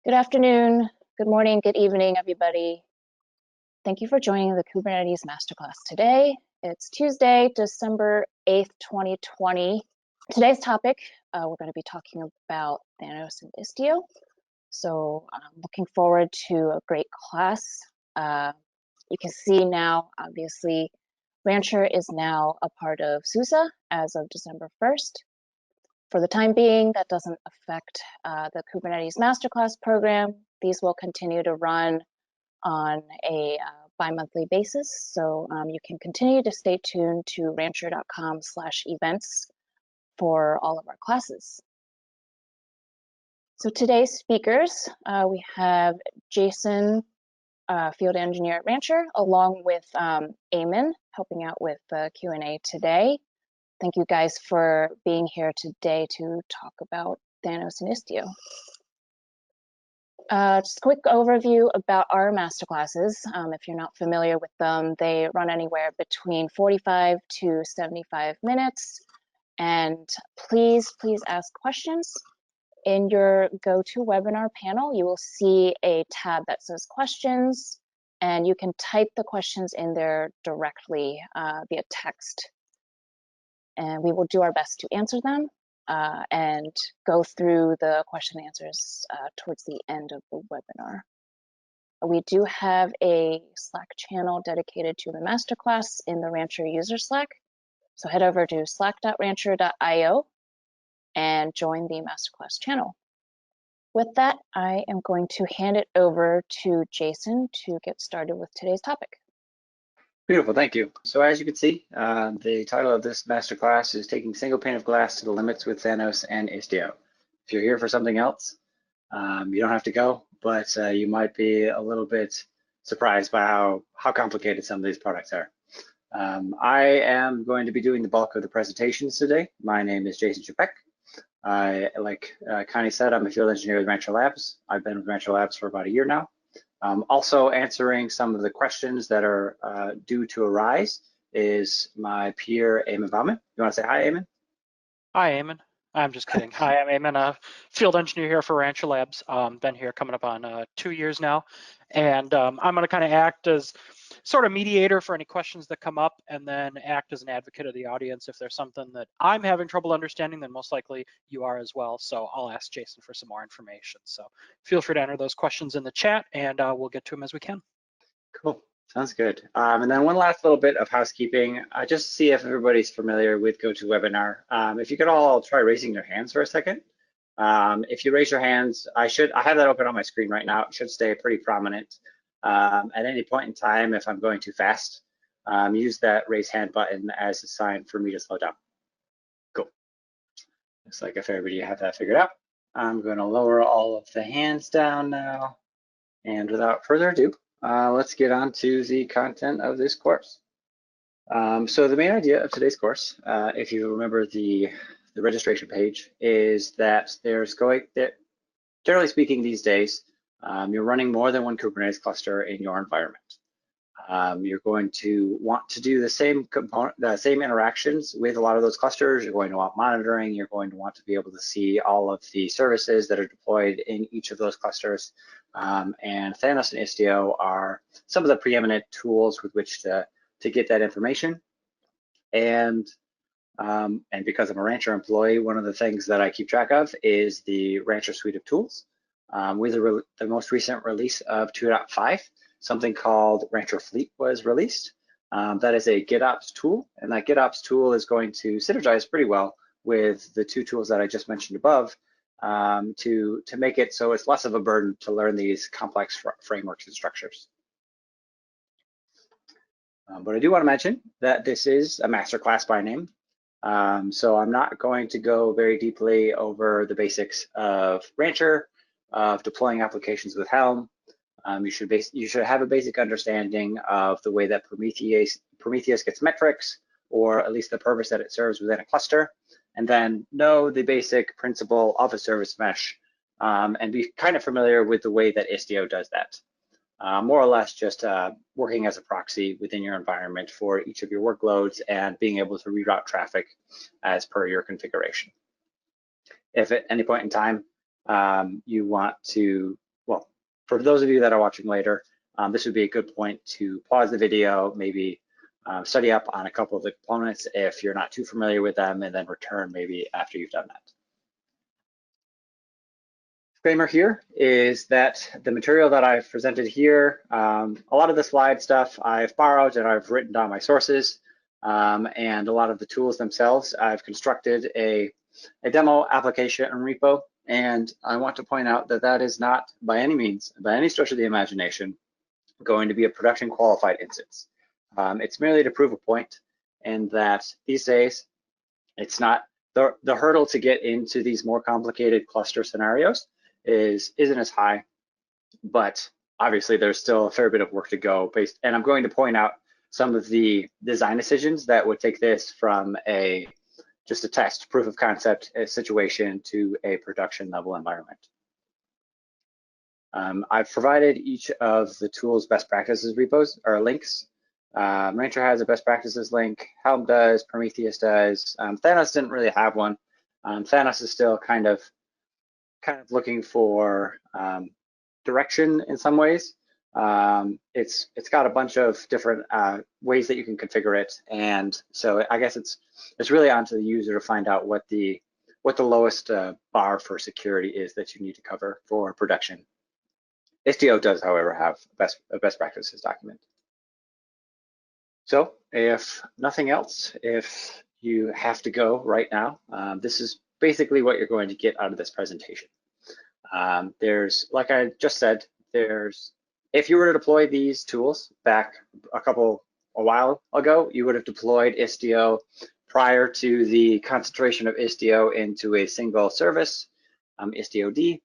Good afternoon, good morning, good evening, everybody. Thank you for joining the Kubernetes Masterclass today. It's Tuesday, December 8th, 2020. Today's topic, we're going to be talking about Thanos and Istio. So I'm looking forward to a great class. You can see now, obviously, Rancher is now a part of SUSE as of December 1st. For the time being, that doesn't affect the Kubernetes Masterclass program. These will continue to run on a bi-monthly basis. So you can continue to stay tuned to rancher.com/events for all of our classes. So today's speakers, we have Jason, field engineer at Rancher, along with Eamon, helping out with the Q&A today. Thank you guys for being here today to talk about Thanos and Istio. Just a quick overview about our masterclasses. If you're not familiar with them, they run anywhere between 45 to 75 minutes. And please ask questions. In your GoToWebinar panel, you will see a tab that says questions, and you can type the questions in there directly via text. And we will do our best to answer them and go through the question and answers towards the end of the webinar. We do have a Slack channel dedicated to the masterclass in the Rancher user Slack. So head over to slack.rancher.io and join the masterclass channel. With that, I am going to hand it over to Jason to get started with today's topic. Beautiful, thank you. So as you can see, the title of this masterclass is Taking Single Pane of Glass to the Limits with Thanos and Istio. If you're here for something else, you don't have to go, but you might be a little bit surprised by how complicated some of these products are. I am going to be doing the bulk of the presentations today. My name is Jason Chapek. Like Connie said, I'm a field engineer with Rancher Labs. I've been with Rancher Labs for about a year now. Also answering some of the questions that are due to arise is my peer, Eamon Bauman. You want to say hi, Eamon? Hi, Eamon. I'm just kidding. Hi, I'm Eamon, a field engineer here for Rancher Labs. Been here coming up on 2 years now. And I'm going to kind of act as sort of mediator for any questions that come up, and then act as an advocate of the audience. If there's something that I'm having trouble understanding, then most likely you are as well. So I'll ask Jason for some more information. So feel free to enter those questions in the chat, and we'll get to them as we can. Cool, sounds good. And then one last little bit of housekeeping, just to see if everybody's familiar with GoToWebinar. If you could all try raising your hands for a second. If you raise your hands, I have that open on my screen right now. It should stay pretty prominent. At any point in time, if I'm going too fast, use that raise hand button as a sign for me to slow down. Cool. Looks like if everybody have that figured out, I'm going to lower all of the hands down now. And without further ado, let's get on to the content of this course. So the main idea of today's course, if you remember the registration page, is that generally speaking these days, you're running more than one Kubernetes cluster in your environment. You're going to want to do the same interactions with a lot of those clusters. You're going to want monitoring. You're going to want to be able to see all of the services that are deployed in each of those clusters. And Thanos and Istio are some of the preeminent tools with which to get that information. And because I'm a Rancher employee, one of the things that I keep track of is the Rancher suite of tools. With the most recent release of 2.5, something called Rancher Fleet was released. That is a GitOps tool, and that GitOps tool is going to synergize pretty well with the two tools that I just mentioned above to make it so it's less of a burden to learn these complex frameworks and structures. But I do want to mention that this is a masterclass by name. So I'm not going to go very deeply over the basics of Rancher, of deploying applications with Helm. You should have a basic understanding of the way that Prometheus gets metrics, or at least the purpose that it serves within a cluster, and then know the basic principle of a service mesh, and be kind of familiar with the way that Istio does that. More or less just working as a proxy within your environment for each of your workloads and being able to reroute traffic as per your configuration. If at any point in time you want to for those of you that are watching later, this would be a good point to pause the video, maybe study up on a couple of the components if you're not too familiar with them, and then return maybe after you've done that. Disclaimer here is that the material that I've presented here, a lot of the slide stuff I've borrowed and I've written down my sources, and a lot of the tools themselves, I've constructed a demo application and repo, and I want to point out that that is not by any means, by any stretch of the imagination, going to be a production qualified instance. It's merely to prove a point, and that these days, it's not, the hurdle to get into these more complicated cluster scenarios isn't as high, but obviously there's still a fair bit of work to go and I'm going to point out some of the design decisions that would take this from just a test proof of concept situation to a production level environment. I've provided each of the tools best practices repos or links. Rancher has a best practices link, Helm does, Prometheus does. Thanos didn't really have one. Thanos is still kind of looking for direction in some ways. It's got a bunch of different ways that you can configure it, and so I guess it's really onto the user to find out what the lowest bar for security is that you need to cover for production. Istio does, however, have a best practices document. So if nothing else, if you have to go right now, this is basically what you're going to get out of this presentation. There's, like I just said, if you were to deploy these tools back a while ago, you would have deployed Istio prior to the concentration of Istio into a single service, Istio-D,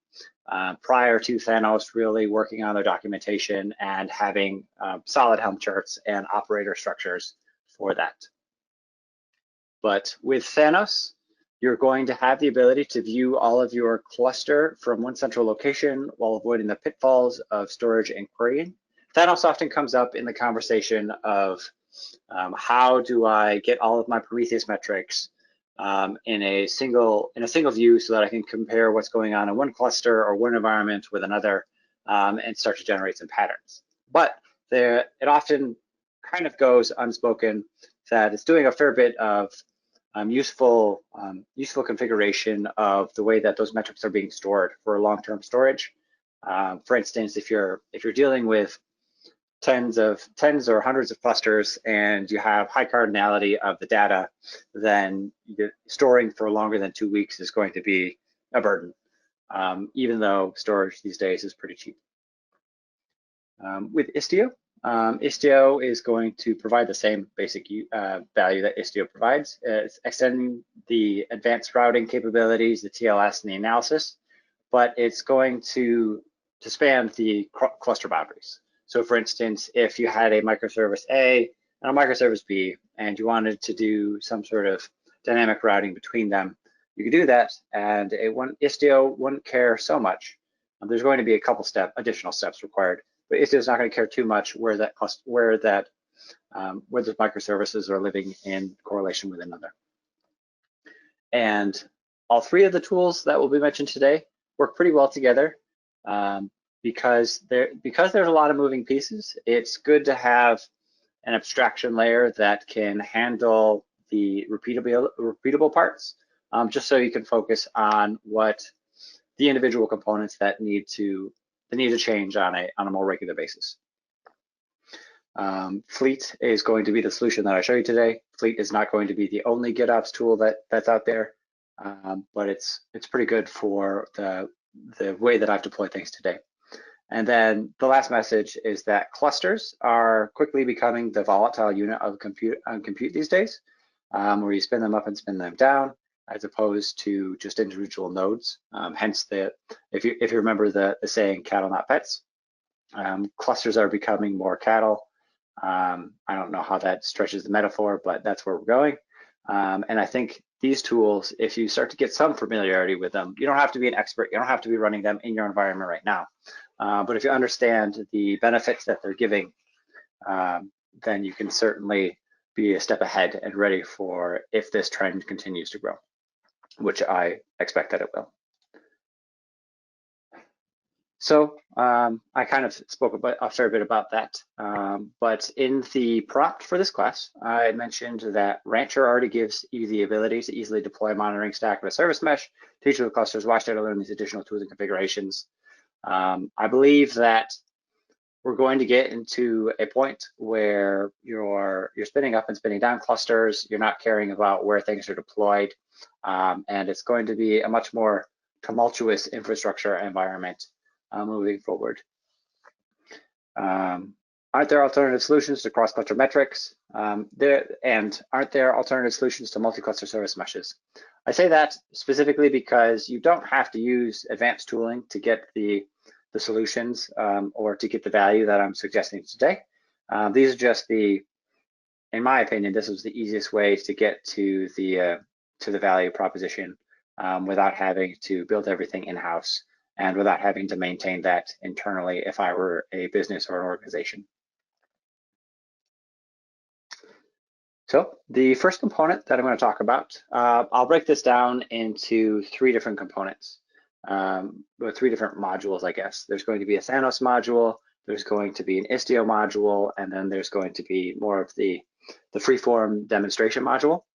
prior to Thanos really working on their documentation and having solid Helm charts and operator structures for that. But with Thanos, you're going to have the ability to view all of your cluster from one central location while avoiding the pitfalls of storage and querying. Thanos often comes up in the conversation of how do I get all of my Prometheus metrics in a single view so that I can compare what's going on in one cluster or one environment with another and start to generate some patterns. But it often kind of goes unspoken that it's doing a fair bit of useful configuration of the way that those metrics are being stored for long-term storage. For instance, if you're dealing with tens or hundreds of clusters and you have high cardinality of the data, then storing for longer than 2 weeks is going to be a burden, even though storage these days is pretty cheap. With Istio, Istio is going to provide the same basic value that Istio provides. It's extending the advanced routing capabilities, the TLS, and the analysis, but it's going to span the cluster boundaries. So for instance, if you had a microservice A and a microservice B, and you wanted to do some sort of dynamic routing between them, you could do that, and Istio wouldn't care so much. There's going to be a couple additional steps required, but Istio is not going to care too much where the microservices are living in correlation with another. And all three of the tools that will be mentioned today work pretty well together. Because there's a lot of moving pieces, it's good to have an abstraction layer that can handle the repeatable parts, just so you can focus on what the individual components that need to change on a more regular basis. Fleet is going to be the solution that I show you today. Fleet is not going to be the only GitOps tool that's out there, but it's pretty good for the way that I've deployed things today. And then the last message is that clusters are quickly becoming the volatile unit of compute these days, where you spin them up and spin them down, as opposed to just individual nodes. Hence, if you remember the saying, cattle not pets, clusters are becoming more cattle. I don't know how that stretches the metaphor, but that's where we're going. And I think these tools, if you start to get some familiarity with them, you don't have to be an expert, you don't have to be running them in your environment right now. But if you understand the benefits that they're giving, then you can certainly be a step ahead and ready for if this trend continues to grow, which I expect that it will. So I kind of spoke about a fair bit about that, but in the prompt for this class, I mentioned that Rancher already gives you the ability to easily deploy a monitoring stack with a service mesh to each of the clusters. Watch how to learn these additional tools and configurations. I believe that we're going to get into a point where you're spinning up and spinning down clusters. You're not caring about where things are deployed, and it's going to be a much more tumultuous infrastructure environment moving forward. Aren't there alternative solutions to cross-cluster metrics? Aren't there alternative solutions to multi-cluster service meshes? I say that specifically because you don't have to use advanced tooling to get the solutions or to get the value that I'm suggesting today. These are just in my opinion, this was the easiest way to get to the value proposition without having to build everything in-house and without having to maintain that internally if I were a business or an organization. So the first component that I'm going to talk about, I'll break this down into 3 different components, or 3 different modules, I guess. There's going to be a Thanos module, there's going to be an Istio module, and then there's going to be more of the freeform demonstration module.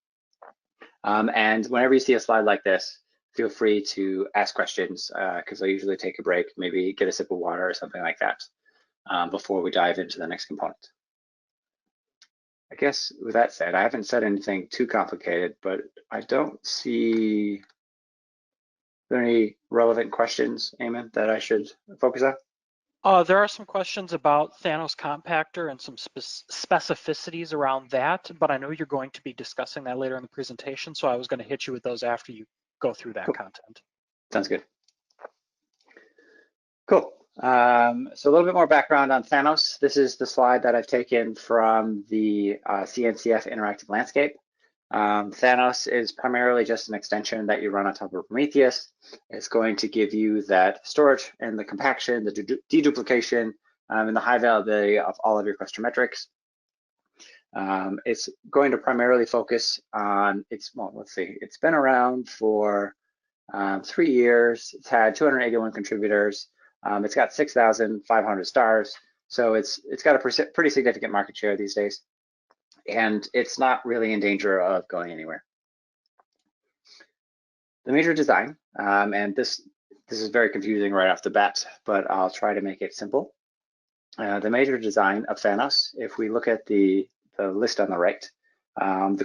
And whenever you see a slide like this, feel free to ask questions because I usually take a break, maybe get a sip of water or something like that before we dive into the next component. I guess with that said, I haven't said anything too complicated, but I don't see any relevant questions, Eamon, that I should focus on. There are some questions about Thanos Compactor and some specificities around that, but I know you're going to be discussing that later in the presentation, so I was going to hit you with those after you go through that content. Sounds good. Cool. So a little bit more background on Thanos. This is the slide that I've taken from the CNCF interactive landscape. Thanos is primarily just an extension that you run on top of Prometheus. It's going to give you that storage and the compaction, the deduplication, and the high availability of all of your cluster metrics. It's going to primarily focus on well, let's see, it's been around for 3 years. It's had 281 contributors. It's got 6,500 stars. So it's got a pretty significant market share these days. And it's not really in danger of going anywhere. The major design, and this is very confusing right off the bat, but I'll try to make it simple. The major design of Thanos, if we look at the list on the right, the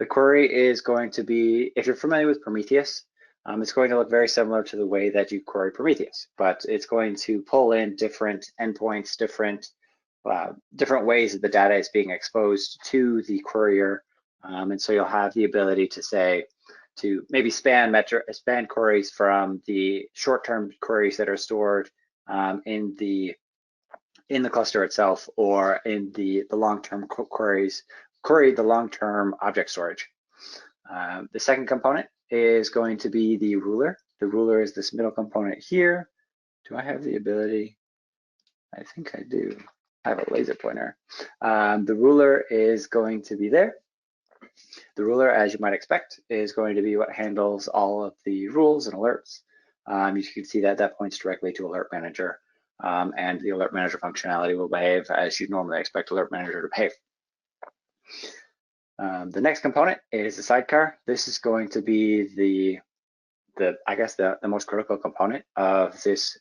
query is going to be, if you're familiar with Prometheus, it's going to look very similar to the way that you query Prometheus, but it's going to pull in different endpoints, different ways that the data is being exposed to the querier. And so you'll have the ability to say, to maybe span queries from the short-term queries that are stored in the cluster itself, or in the long-term queries, query the long-term object storage. The second component is going to be the ruler. The ruler is this middle component here. Do I have the ability? I think I do. I have a laser pointer. The ruler is going to be there. The ruler, as you might expect, is going to be what handles all of the rules and alerts. You can see that points directly to Alert Manager, and the Alert Manager functionality will behave as you'd normally expect Alert Manager to behave. The next component is the sidecar. This is going to be I guess the most critical component of this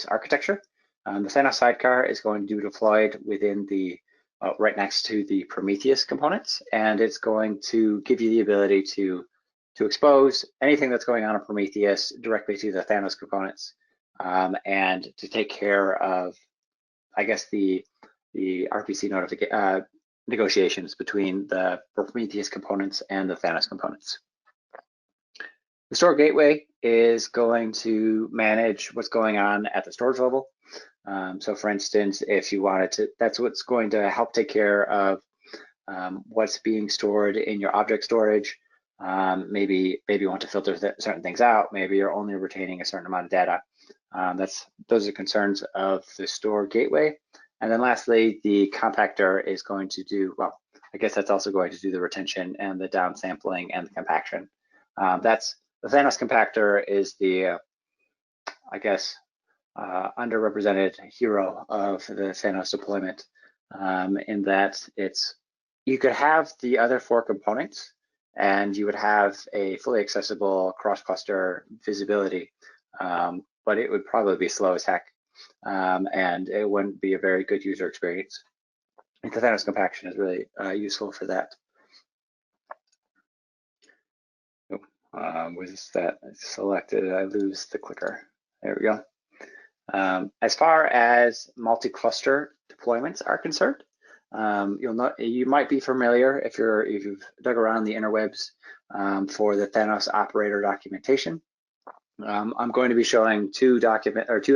architecture. The Thanos sidecar is going to be deployed within right next to the Prometheus components, and it's going to give you the ability to expose anything that's going on in Prometheus directly to the Thanos components, and to take care of, I guess, the RPC negotiations between the Prometheus components and the Thanos components. The store gateway is going to manage what's going on at the storage level. So for instance, if you wanted to, that's what's going to help take care of what's being stored in your object storage. Maybe you want to filter certain things out. Maybe you're only retaining a certain amount of data. Those are concerns of the store gateway. And then lastly, the compactor is going to do, well, I guess that's also going to do the retention and the downsampling and the compaction. The Thanos compactor is the, I guess, underrepresented hero of the Thanos deployment, in that you could have the other 4 components and you would have a fully accessible cross-cluster visibility, but it would probably be slow as heck, and it wouldn't be a very good user experience. And the Thanos compaction is really useful for that. Was that selected? I lose the clicker. There we go. As far as multi-cluster deployments are concerned, you might be familiar if you've dug around the interwebs for the Thanos operator documentation. I'm going to be showing two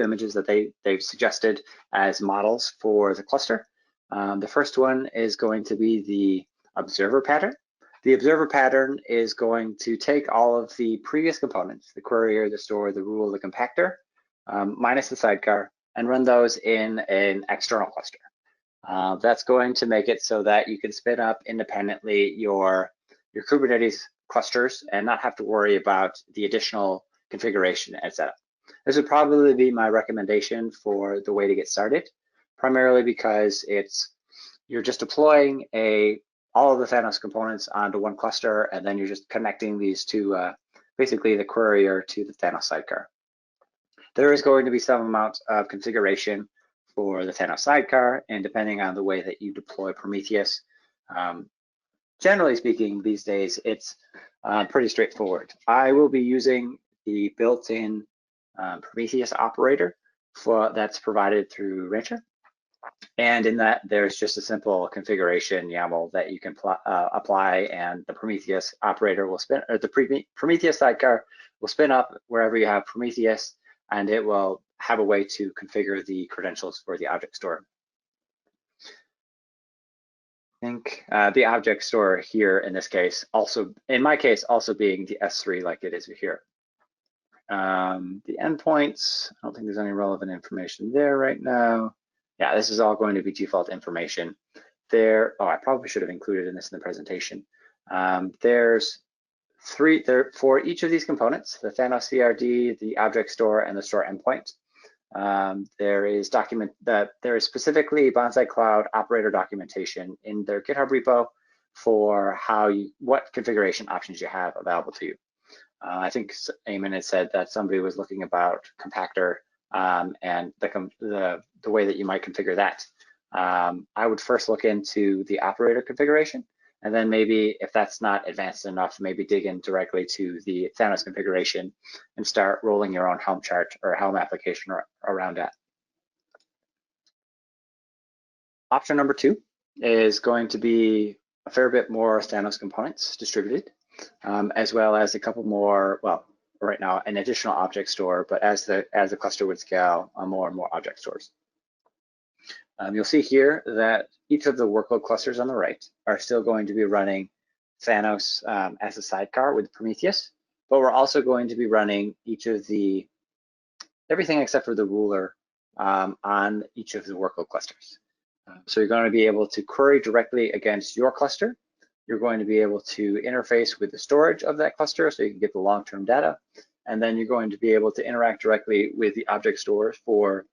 images that they've suggested as models for the cluster. The first one is going to be the observer pattern. The observer pattern is going to take all of the previous components, the query, the store, the rule, the compactor, minus the sidecar, and run those in an external cluster. That's going to make it so that you can spin up independently your Kubernetes clusters and not have to worry about the additional configuration and setup. This would probably be my recommendation for the way to get started, primarily because you're just deploying all of the Thanos components onto one cluster, and then you're just connecting these to basically the querier to the Thanos sidecar. There is going to be some amount of configuration for the Thanos sidecar, and depending on the way that you deploy Prometheus, generally speaking, these days it's pretty straightforward. I will be using the built-in Prometheus operator that's provided through Rancher. And in that, there's just a simple configuration YAML that you can apply, and the Prometheus operator will spin, or the Prometheus sidecar will spin up wherever you have Prometheus, and it will have a way to configure the credentials for the object store. I think the object store here in this case, in my case, also being the S3 like it is here. The endpoints, I don't think there's any relevant information there right now. Yeah, this is all going to be default information there. Oh, I probably should have included this in the presentation. There's three there for each of these components: the Thanos CRD, the object store, and the store endpoint. There is specifically Bonsai Cloud operator documentation in their GitHub repo for what configuration options you have available to you. I think Eamon had said that somebody was looking about compactor and the way that you might configure that. I would first look into the operator configuration, and then maybe if that's not advanced enough, maybe dig in directly to the Thanos configuration and start rolling your own Helm chart or Helm application around that. Option number 2 is going to be a fair bit more Thanos components distributed, as well as a couple more, well, right now an additional object store, but as the cluster would scale, more and more object stores. You'll see here that each of the workload clusters on the right are still going to be running Thanos as a sidecar with Prometheus, but we're also going to be running everything except for the ruler on each of the workload clusters. So you're going to be able to query directly against your cluster. You're going to be able to interface with the storage of that cluster so you can get the long-term data. And then you're going to be able to interact directly with the object stores for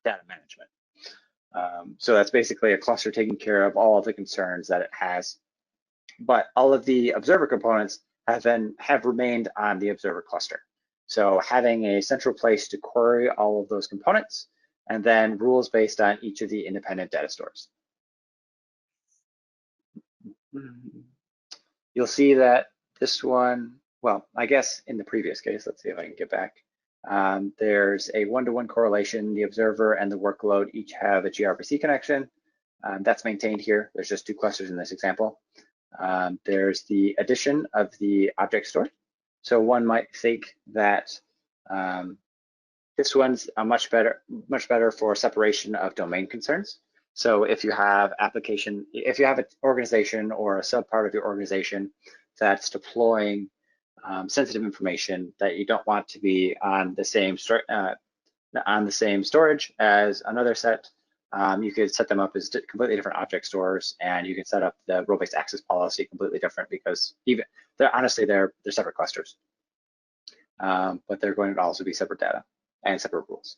data management. So that's basically a cluster taking care of all of the concerns that it has. But all of the observer components have remained on the observer cluster. So having a central place to query all of those components, and then rules based on each of the independent data stores. You'll see that this one, well, I guess in the previous case, let's see if I can get back. There's a one-to-one correlation. The observer and the workload each have a gRPC connection. That's maintained here. There's just 2 clusters in this example. There's the addition of the object store. So one might think that this one's much better for separation of domain concerns. So if you have an organization or a subpart of your organization that's deploying sensitive information that you don't want to be on the same storage as another set, you could set them up as completely different object stores, and you can set up the role-based access policy completely different, because honestly they're separate clusters, but they're going to also be separate data and separate rules.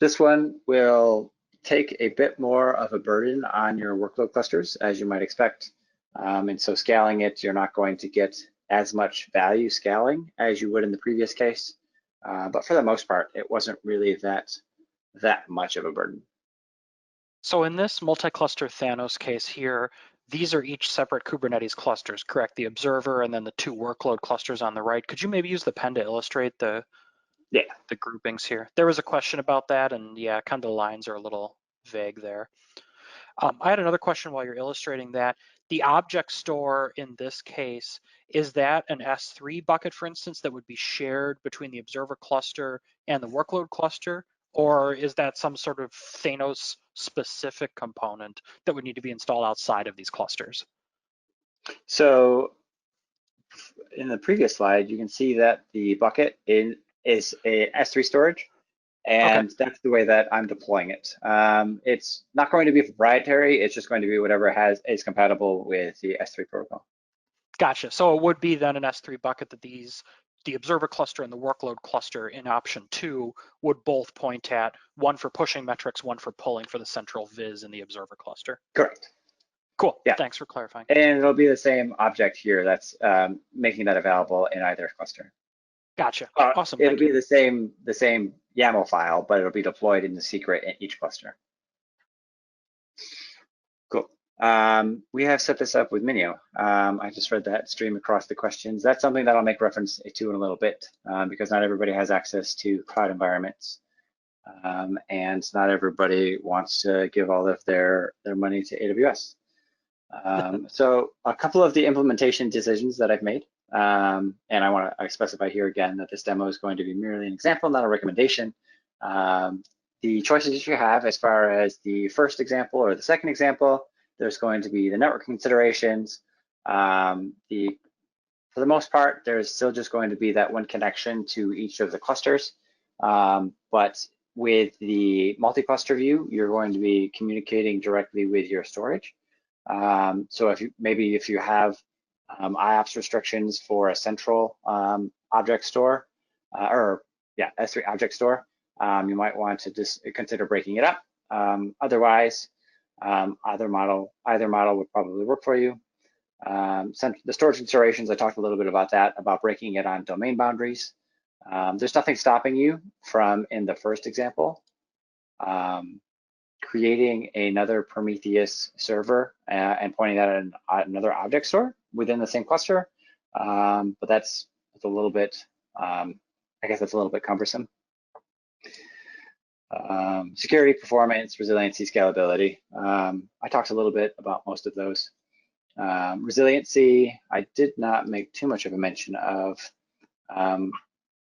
This one will take a bit more of a burden on your workload clusters, as you might expect. And so scaling it, you're not going to get as much value scaling as you would in the previous case. But for the most part, it wasn't really that much of a burden. So in this multi-cluster Thanos case here, these are each separate Kubernetes clusters, correct? The observer and then the 2 workload clusters on the right. Could you maybe use the pen to illustrate the groupings here? There was a question about that, and yeah, kind of the lines are a little vague there. I had another question while you're illustrating that. The object store in this case, is that an S3 bucket, for instance, that would be shared between the observer cluster and the workload cluster? Or is that some sort of Thanos specific component that would need to be installed outside of these clusters? So in the previous slide, you can see that the bucket is a S3 storage. And Okay. that's the way that I'm deploying it. It's not going to be proprietary. It's just going to be whatever is compatible with the S3 protocol. Gotcha. So it would be then an S3 bucket that the observer cluster and the workload cluster in option 2 would both point at, one for pushing metrics, one for pulling for the central viz in the observer cluster. Correct. Cool. Yeah. Thanks for clarifying. And it'll be the same object here that's making that available in either cluster. Gotcha. Awesome. It'll Thank be you. the same YAML file, but it'll be deployed in the secret in each cluster. Cool. We have set this up with Minio. I just read that stream across the questions. That's something that I'll make reference to in a little bit because not everybody has access to cloud environments. And not everybody wants to give all of their money to AWS. So a couple of the implementation decisions that I've made, and I specify here again that this demo is going to be merely an example, not a recommendation. The choices that you have as far as the first example or the second example, there's going to be the network considerations. For the most part, there's still just going to be that one connection to each of the clusters. But with the multi-cluster view, you're going to be communicating directly with your storage. So if you have IOPS restrictions for a central object store, S3 object store, you might want to just consider breaking it up. Otherwise, either model would probably work for you. The storage considerations, I talked a little bit about that, about breaking it on domain boundaries. There's nothing stopping you from, in the first example, creating another Prometheus server and pointing that at another object store within the same cluster. But that's a little bit, I guess that's a little bit cumbersome. Security, performance, resiliency, scalability. I talked a little bit about most of those. Resiliency, I did not make too much of a mention of.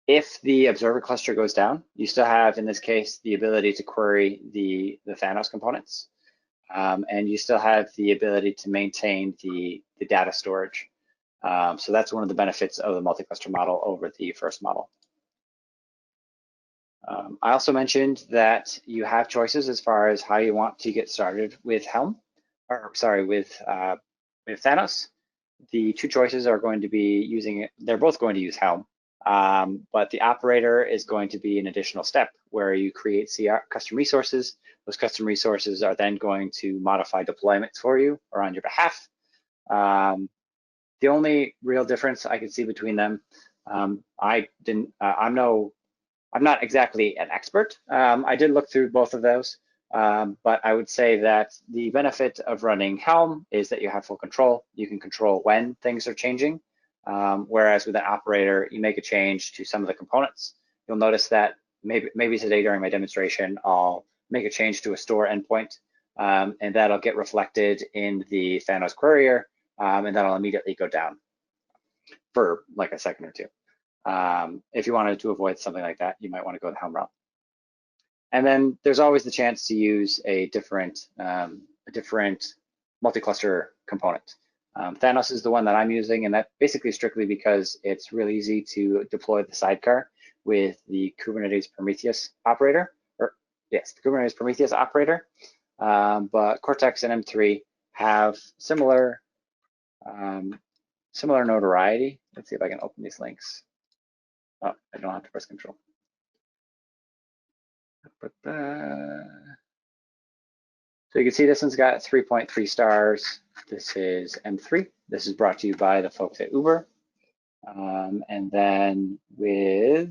If the observer cluster goes down, you still have, in this case, the ability to query the Thanos components. And you still have the ability to maintain the data storage. So that's one of the benefits of the multi-cluster model over the first model. I also mentioned that you have choices as far as how you want to get started with Helm, with Thanos. The two choices are going to be they're both going to use Helm. But the operator is going to be an additional step where you create custom resources. Those custom resources are then going to modify deployments for you or on your behalf. The only real difference I can see between them, I'm not exactly an expert. I did look through both of those, but I would say that the benefit of running Helm is that you have full control. You can control when things are changing. Whereas with an operator, you make a change to some of the components. You'll notice that maybe today during my demonstration, I'll make a change to a store endpoint, and that'll get reflected in the Thanos Courier, and that'll immediately go down for like a second or two. If you wanted to avoid something like that, you might want to go the Helm route. And then there's always the chance to use a different multi-cluster component. Thanos is the one that I'm using, and that basically strictly because it's really easy to deploy the sidecar with the Kubernetes Prometheus operator, the Kubernetes Prometheus operator. But Cortex and M3 have similar notoriety. Let's see if I can open these links. Oh, I don't have to press Control. So you can see this one's got 3.3 stars. This is M3. This is brought to you by the folks at Uber. And then let's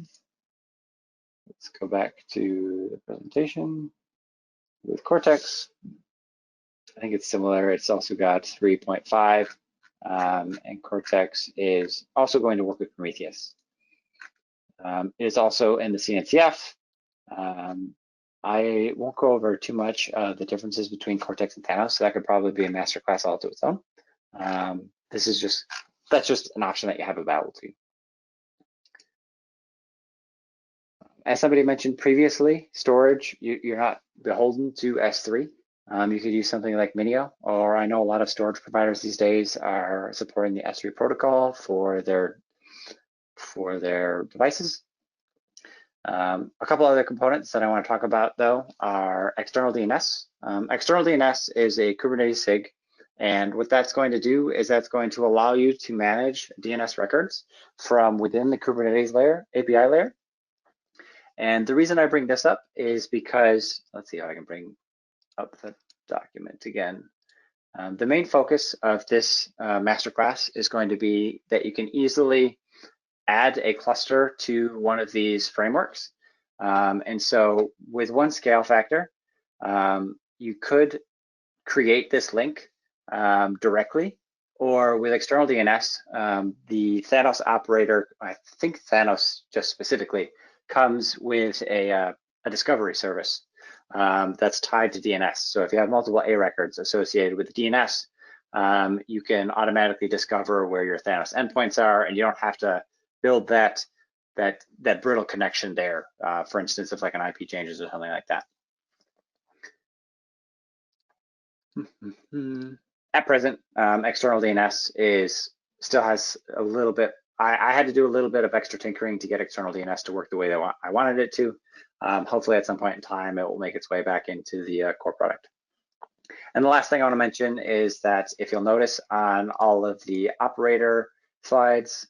go back to the presentation. With Cortex, I think it's similar. It's also got 3.5, and Cortex is also going to work with Prometheus. It is also in the CNCF. I won't go over too much of the differences between Cortex and Thanos, so that could probably be a masterclass all to its own. That's just an option that you have available to you. As somebody mentioned previously, storage, you're not beholden to S3. You could use something like Minio, or I know a lot of storage providers these days are supporting the S3 protocol for their devices. A couple other components that I want to talk about though are external DNS. External DNS is a Kubernetes SIG, and what that's going to do is that's going to allow you to manage DNS records from within the Kubernetes layer, API layer. And the reason I bring this up is because, let's see how I can bring up the document again. The main focus of this masterclass is going to be that you can easily add a cluster to one of these frameworks. And so with one scale factor, you could create this link directly, or with external DNS, the Thanos operator, I think Thanos just specifically, comes with a discovery service that's tied to DNS. So if you have multiple A records associated with the DNS, you can automatically discover where your Thanos endpoints are, and you don't have to build that brittle connection there. For instance, if like an IP changes or something like that. At present, external DNS still has a little bit. I had to do a little bit of extra tinkering to get external DNS to work the way that I wanted it to. Hopefully at some point in time, it will make its way back into the core product. And the last thing I want to mention is that if you'll notice on all of the operator slides,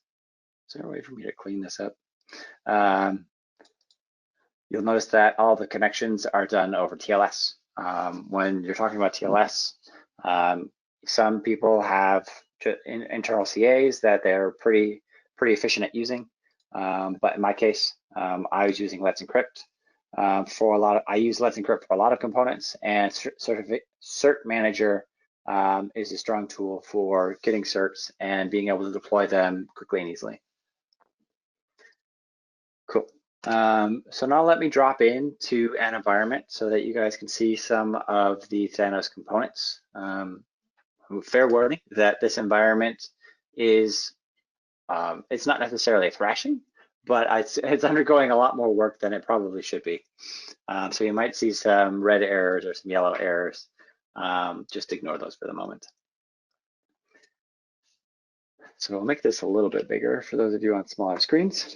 is there a way for me to clean this up? You'll notice that all the connections are done over TLS. When you're talking about TLS, some people have internal CAs that they're pretty efficient at using, but in my case, I was using Let's Encrypt I use Let's Encrypt for a lot of components, and Cert Manager is a strong tool for getting certs and being able to deploy them quickly and easily. Cool. So now let me drop into an environment so that you guys can see some of the Thanos components. Fair warning that this environment is, it's not necessarily a thrashing, but it's undergoing a lot more work than it probably should be. So you might see some red errors or some yellow errors. Just ignore those for the moment. So I'll make this a little bit bigger for those of you on smaller screens.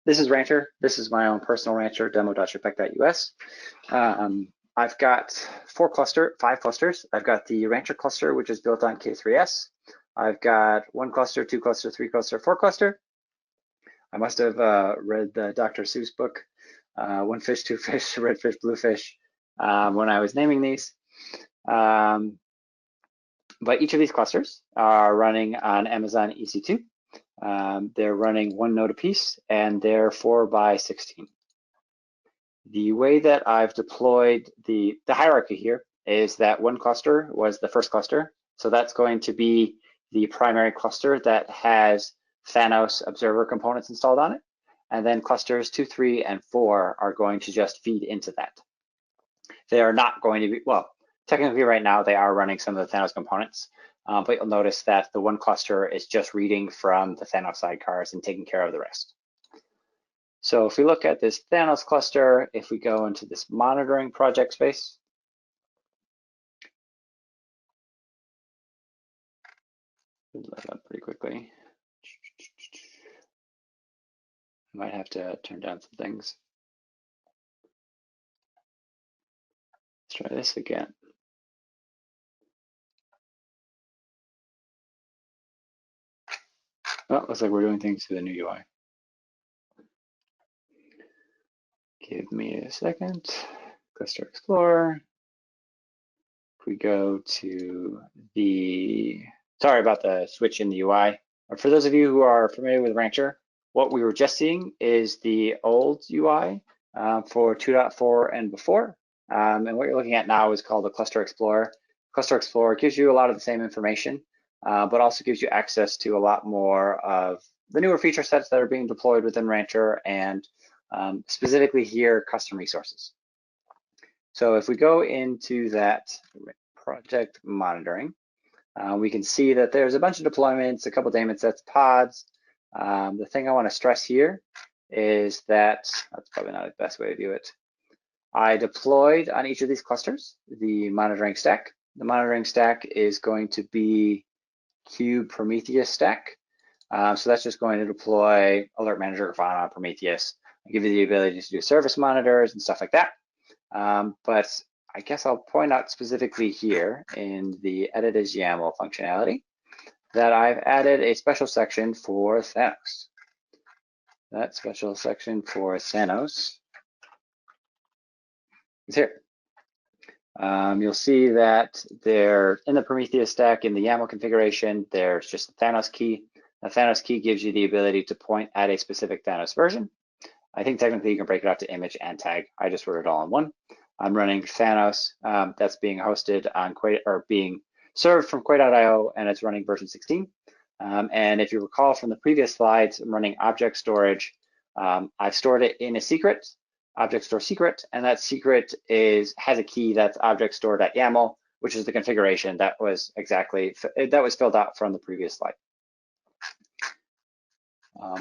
This is Rancher. This is my own personal Rancher, demo.shipec.us. I've got 5 clusters. I've got the Rancher cluster, which is built on K3s. I've got 1 cluster, 2 cluster, 3 cluster, 4 cluster. I must have read the Dr. Seuss book, 1 fish, 2 fish, red fish, blue fish, when I was naming these. But each of these clusters are running on Amazon EC2. They're running 1 node apiece, and they're 4x16. The way that I've deployed the hierarchy here is that 1 cluster was the first cluster. So that's going to be the primary cluster that has Thanos observer components installed on it. And then clusters 2, 3, and 4 are going to just feed into that. They are not going to be, well, technically right now they are running some of the Thanos components, but you'll notice that the 1 cluster is just reading from the Thanos sidecars and taking care of the rest. So if we look at this Thanos cluster, if we go into this monitoring project space, load up pretty quickly. I might have to turn down some things. Let's try this again. Oh, looks like we're doing things to the new UI. Give me a second. Cluster Explorer. If we go to the, sorry about the switch in the UI. For those of you who are familiar with Rancher, what we were just seeing is the old UI for 2.4 and before. And what you're looking at now is called the Cluster Explorer. Cluster Explorer gives you a lot of the same information, but also gives you access to a lot more of the newer feature sets that are being deployed within Rancher, and specifically here, custom resources. So if we go into that project monitoring, we can see that there's a bunch of deployments, a couple daemon sets, pods. The thing I want to stress here is that, that's probably not the best way to view it. I deployed on each of these clusters the monitoring stack. The monitoring stack is going to be Prometheus stack. So that's just going to deploy Alert Manager, Grafana, Prometheus, and give you the ability to do service monitors and stuff like that. But I guess I'll point out specifically here in the edit as YAML functionality that I've added a special section for Thanos. That special section for Thanos is here. You'll see that there in the Prometheus stack, in the YAML configuration, there's just the Thanos key. The Thanos key gives you the ability to point at a specific Thanos version. I think technically you can break it out to image and tag. I just wrote it all in one. I'm running Thanos that's being hosted on Quay, or being served from Quay.io, and it's running version 16. And if you recall from the previous slides, I'm running object storage. I've stored it in a secret, object store secret, and that secret has a key that's object store.yaml, which is the configuration that was filled out from the previous slide.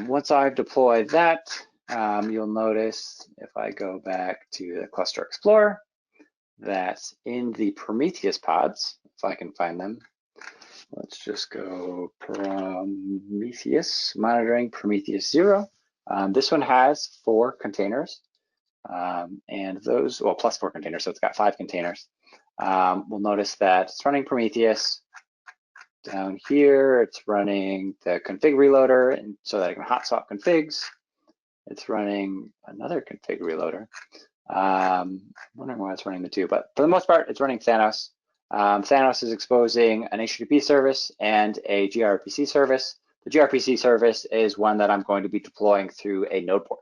Once I've deployed that, you'll notice if I go back to the Cluster Explorer that in the Prometheus pods, if I can find them, let's just go Prometheus, monitoring Prometheus 0. This one has 4 containers, and those, well, plus 4 containers, so it's got 5 containers. We'll notice that it's running Prometheus. Down here, it's running the config reloader, and so that I can hot swap configs. It's running another config reloader. I'm wondering why it's running the 2, but for the most part, it's running Thanos. Thanos is exposing an HTTP service and a gRPC service. The gRPC service is one that I'm going to be deploying through a node port.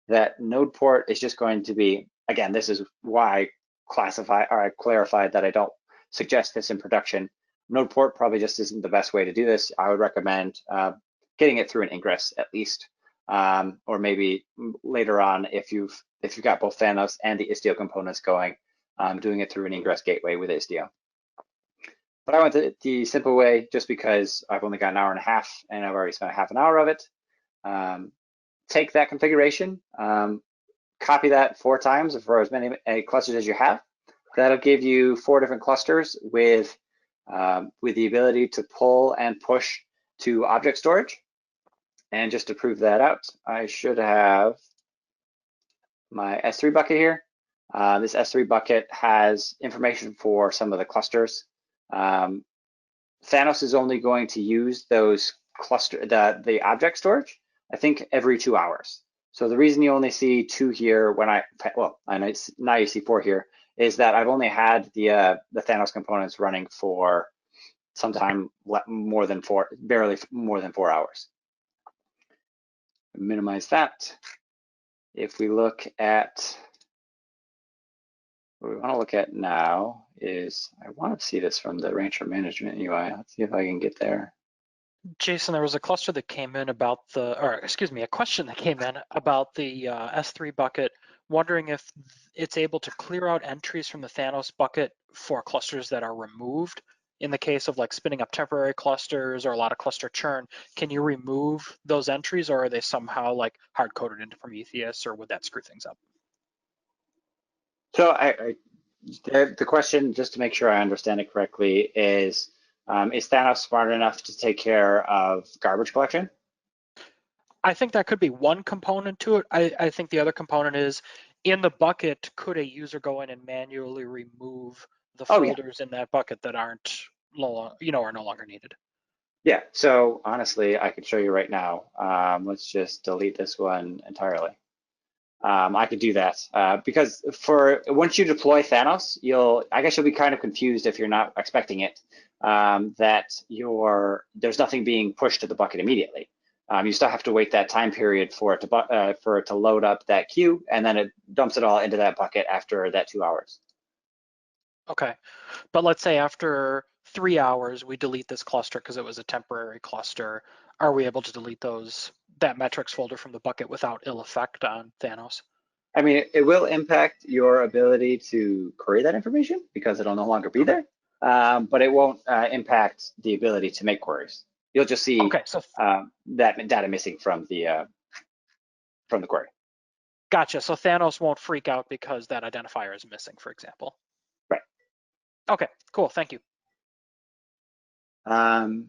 That node port is just going to be, again, this is why I clarified that I don't suggest this in production. Node port probably just isn't the best way to do this. I would recommend getting it through an ingress at least, or maybe later on if you've got both Thanos and the Istio components going, doing it through an ingress gateway with Istio. But I went the simple way just because I've only got an hour and a half and I've already spent half an hour of it. Take that configuration, copy that 4 times for as many clusters as you have. That'll give you 4 different clusters with the ability to pull and push to object storage. And just to prove that out, I should have my S3 bucket here. This S3 bucket has information for some of the clusters. Thanos is only going to use those the object storage, I think, every 2 hours. So the reason you only see 2 here I know now you see 4 here, is that I've only had the Thanos components running for sometime barely more than 4 hours. Minimize that. If we look at what we want to look at now is, I want to see this from the Rancher Management UI. Let's see if I can get there. Jason, there was a cluster that came in about a question that came in about the S3 bucket, wondering if it's able to clear out entries from the Thanos bucket for clusters that are removed. In the case of like spinning up temporary clusters or a lot of cluster churn, can you remove those entries, or are they somehow like hard-coded into Prometheus, or would that screw things up? So the question, just to make sure I understand it correctly, is Thanos smart enough to take care of garbage collection? I think that could be one component to it. I think the other component is, in the bucket, could a user go in and manually remove the folders in that bucket that aren't, are no longer needed? Yeah, so honestly, I could show you right now. Let's just delete this one entirely. I could do that because once you deploy Thanos, I guess you'll be kind of confused if you're not expecting it, that there's nothing being pushed to the bucket immediately. You still have to wait that time period for it to load up that queue, and then it dumps it all into that bucket after that 2 hours. Okay, but let's say after 3 hours, we delete this cluster because it was a temporary cluster. Are we able to delete that metrics folder from the bucket without ill effect on Thanos? I mean, it will impact your ability to query that information because it'll no longer be there, but it won't impact the ability to make queries. You'll just see that data missing from the query. Gotcha. So Thanos won't freak out because that identifier is missing, for example. Right. Okay, cool. Thank you.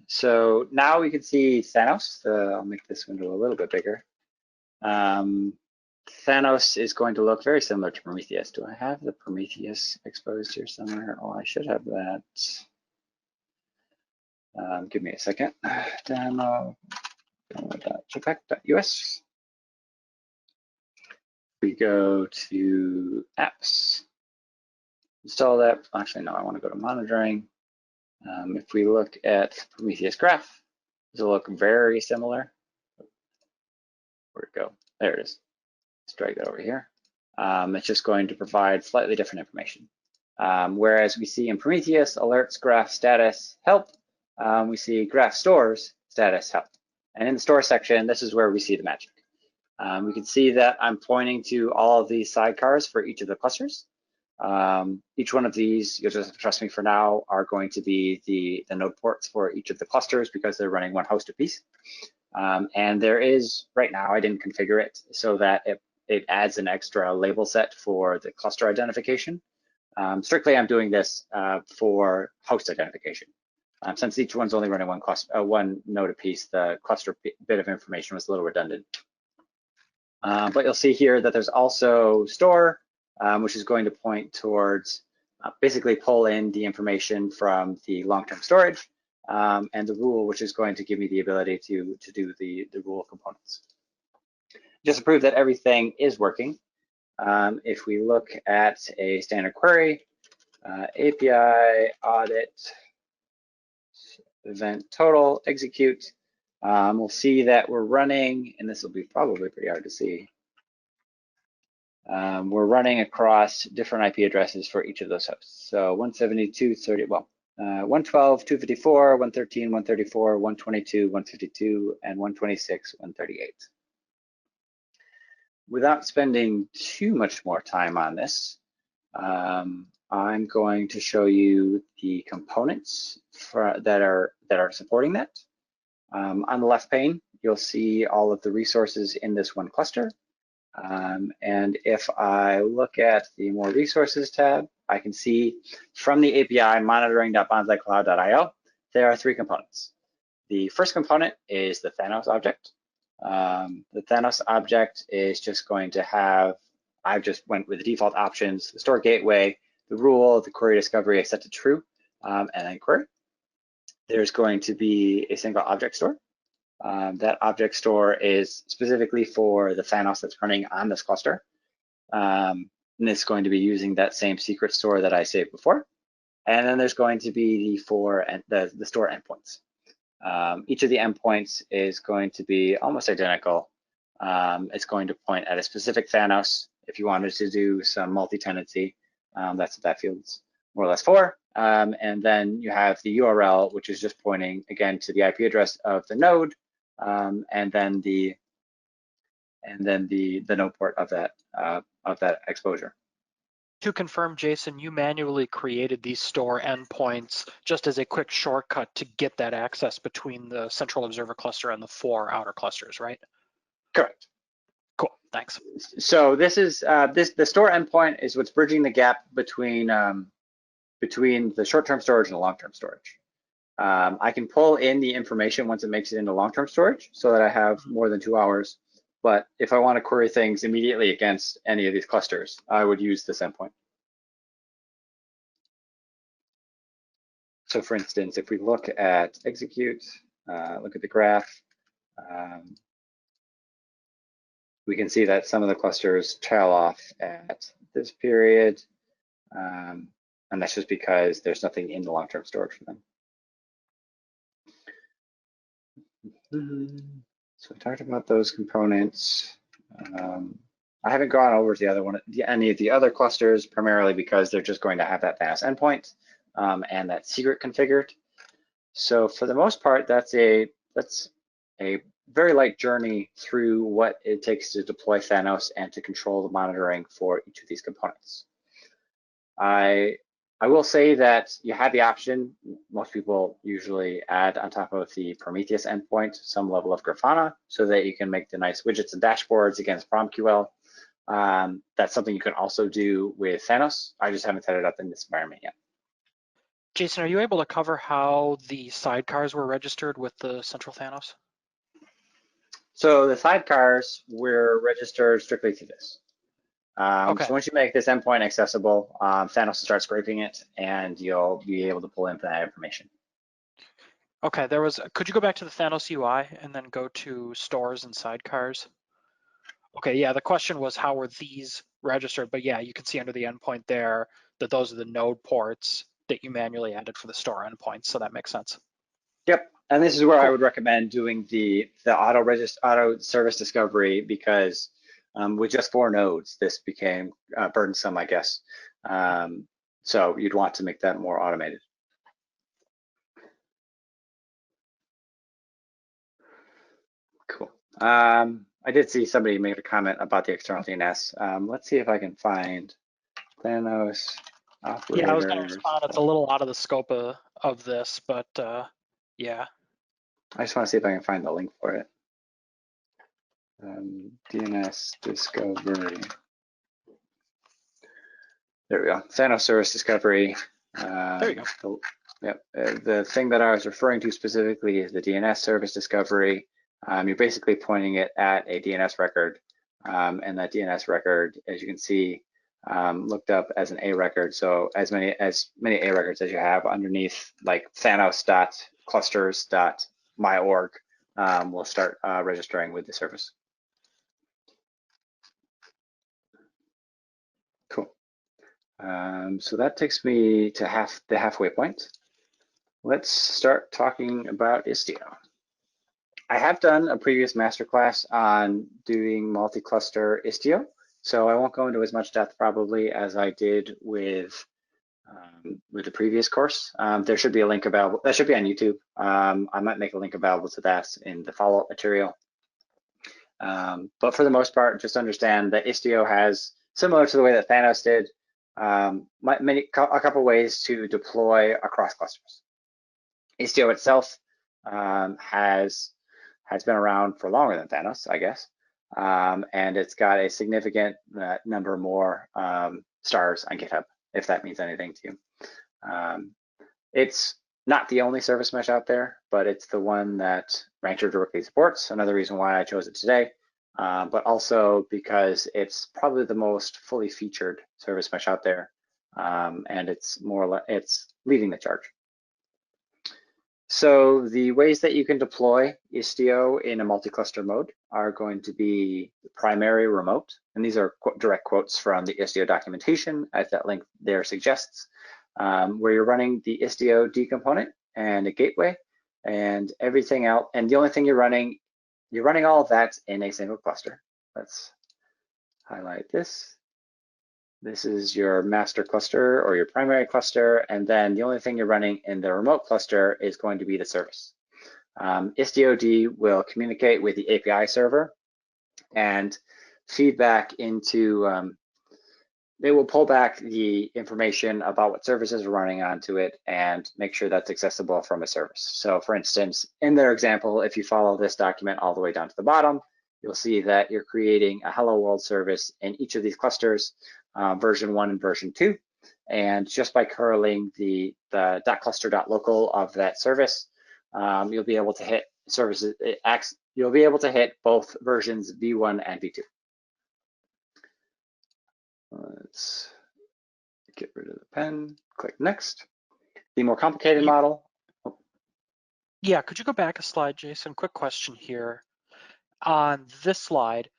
So now we can see Thanos. I'll make this window a little bit bigger. Thanos is going to look very similar to Prometheus. Do I have the Prometheus exposed here somewhere? Oh, I should have that. Give me a second. Demo.jpeg.us. We go to apps, install that. Actually, no, I want to go to monitoring. If we look at Prometheus graph, it'll look very similar. Where'd it go? There it is. Let's drag that over here. It's just going to provide slightly different information. Whereas we see in Prometheus, alerts, graph status, help, we see graph stores, status, help. And in the store section, this is where we see the magic. We can see that I'm pointing to all of these sidecars for each of the clusters. Each one of these, you'll just have to trust me for now, are going to be the node ports for each of the clusters because they're running one host apiece. And there is, right now, I didn't configure it so that it adds an extra label set for the cluster identification. Strictly, I'm doing this for host identification. Since each one's only running one node apiece, the cluster bit of information was a little redundant. But you'll see here that there's also store, which is going to point towards basically pull in the information from the long-term storage, and the rule, which is going to give me the ability to do the rule components. Just to prove that everything is working, if we look at a standard query, API audit event total execute, we'll see that we're running, and this will be probably pretty hard to see. We're running across different IP addresses for each of those hosts. So 172.30, 112, 254, 113, 134, 122, 152, and 126, 138. Without spending too much more time on this, I'm going to show you the components that are supporting that. On the left pane, you'll see all of the resources in this one cluster. And if I look at the more resources tab, I can see from the API monitoring.bonsai-cloud.io, there are 3 components. The first component is the Thanos object. The Thanos object is just going to have, I just went with the default options, the store gateway, the rule, the query discovery, I set to true, and then query. There's going to be a single object store. That object store is specifically for the Thanos that's running on this cluster. And it's going to be using that same secret store that I saved before. And then there's going to be the store endpoints. Each of the endpoints is going to be almost identical. It's going to point at a specific Thanos. If you wanted to do some multi-tenancy, that's what that field's more or less for. And then you have the URL, which is just pointing again to the IP address of the node, and then the node port of that exposure. To confirm, Jason, you manually created these store endpoints just as a quick shortcut to get that access between the central observer cluster and the 4 outer clusters, right? Correct. Cool, thanks. So this is the store endpoint is what's bridging the gap between the short-term storage and the long-term storage. I can pull in the information once it makes it into long-term storage so that I have more than 2 hours. But if I want to query things immediately against any of these clusters, I would use this endpoint. So for instance, if we look at execute, look at the graph, we can see that some of the clusters tail off at this period. And that's just because there's nothing in the long-term storage for them. So we talked about those components. I haven't gone over to any of the other clusters, primarily because they're just going to have that Thanos endpoint and that secret configured. So for the most part, that's a very light journey through what it takes to deploy Thanos and to control the monitoring for each of these components. I will say that you have the option, most people usually add on top of the Prometheus endpoint some level of Grafana so that you can make the nice widgets and dashboards against PromQL. That's something you can also do with Thanos. I just haven't set it up in this environment yet. Jason, are you able to cover how the sidecars were registered with the central Thanos? So the sidecars were registered strictly to this. Okay. So once you make this endpoint accessible, Thanos will start scraping it, and you'll be able to pull in that information. Okay, could you go back to the Thanos UI and then go to stores and sidecars? Okay, yeah, the question was how were these registered, but yeah, you can see under the endpoint there that those are the node ports that you manually added for the store endpoints, so that makes sense. Yep, and this is where I would recommend doing the auto service discovery, because with just 4 nodes, this became burdensome, I guess. So you'd want to make that more automated. Cool. I did see somebody make a comment about the external DNS. Let's see if I can find Thanos operators. Yeah, I was going to respond. It's a little out of the scope of this, but yeah. I just want to see if I can find the link for it. DNS discovery. There we go. Thanos service discovery. There you go. Yep. The thing that I was referring to specifically is the DNS service discovery. You're basically pointing it at a DNS record, and that DNS record, as you can see, looked up as an A record. So as many A records as you have underneath, like Thanos.clusters.my.org, will start registering with the service. Cool. So that takes me to the halfway point. Let's start talking about Istio. I have done a previous masterclass on doing multi-cluster Istio, so I won't go into as much depth probably as I did with the previous course. There should be a link available. That should be on YouTube. I might make a link available to that in the follow-up material. But for the most part, just understand that Istio has, similar to the way that Thanos did, a couple ways to deploy across clusters. Istio itself has been around for longer than Thanos, I guess, and it's got a significant number more stars on GitHub, if that means anything to you. It's not the only service mesh out there, but it's the one that Rancher directly supports. Another reason why I chose it today, but also because it's probably the most fully featured service mesh out there, and it's leading the charge. So the ways that you can deploy Istio in a multi-cluster mode are going to be primary remote, and these are direct quotes from the Istio documentation, as that link there suggests, where you're running the Istio D component and a gateway and everything else, and the only thing you're running all of that in a single cluster. Let's highlight this. This is your master cluster or your primary cluster, and then the only thing you're running in the remote cluster is going to be the service. Istio-D will communicate with the API server and feedback into, it will pull back the information about what services are running onto it and make sure that's accessible from a service. So for instance, in their example, if you follow this document all the way down to the bottom, you'll see that you're creating a Hello World service in each of these clusters, version 1 and version 2. And just by curling the .cluster.local of that service, you'll be able to hit services. You'll be able to hit both versions V1 and V2. Let's get rid of the pen, click next. The more complicated model. Yeah, could you go back a slide, Jason? Quick question here. On this slide,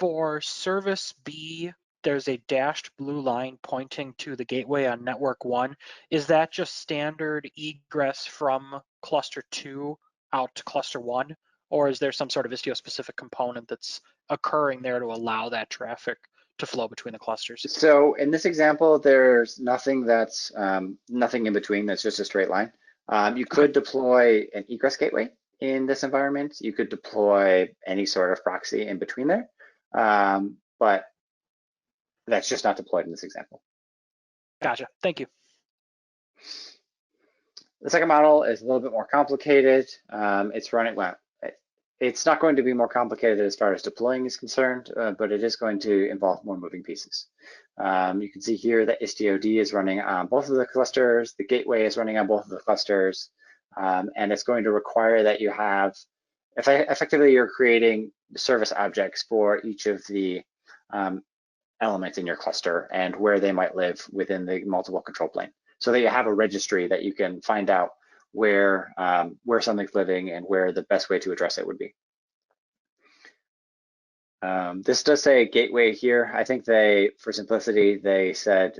For service B, there's a dashed blue line pointing to the gateway on network 1. Is that just standard egress from cluster 2 out to cluster 1? Or is there some sort of Istio-specific component that's occurring there to allow that traffic to flow between the clusters? So in this example, there's nothing that's nothing in between. That's just a straight line. You could deploy an egress gateway in this environment. You could deploy any sort of proxy in between there, but that's just not deployed in this example. Gotcha. Thank you. The second model is a little bit more complicated. It's running, well, it's not going to be more complicated as far as deploying is concerned, but it is going to involve more moving pieces. You can see here that Istio-D is running on both of the clusters, the gateway is running on both of the clusters, and it's going to require that you have, effectively you're creating service objects for each of the elements in your cluster and where they might live within the multiple control plane, so that you have a registry that you can find out where something's living and where the best way to address it would be. This does say gateway here. I think for simplicity, they said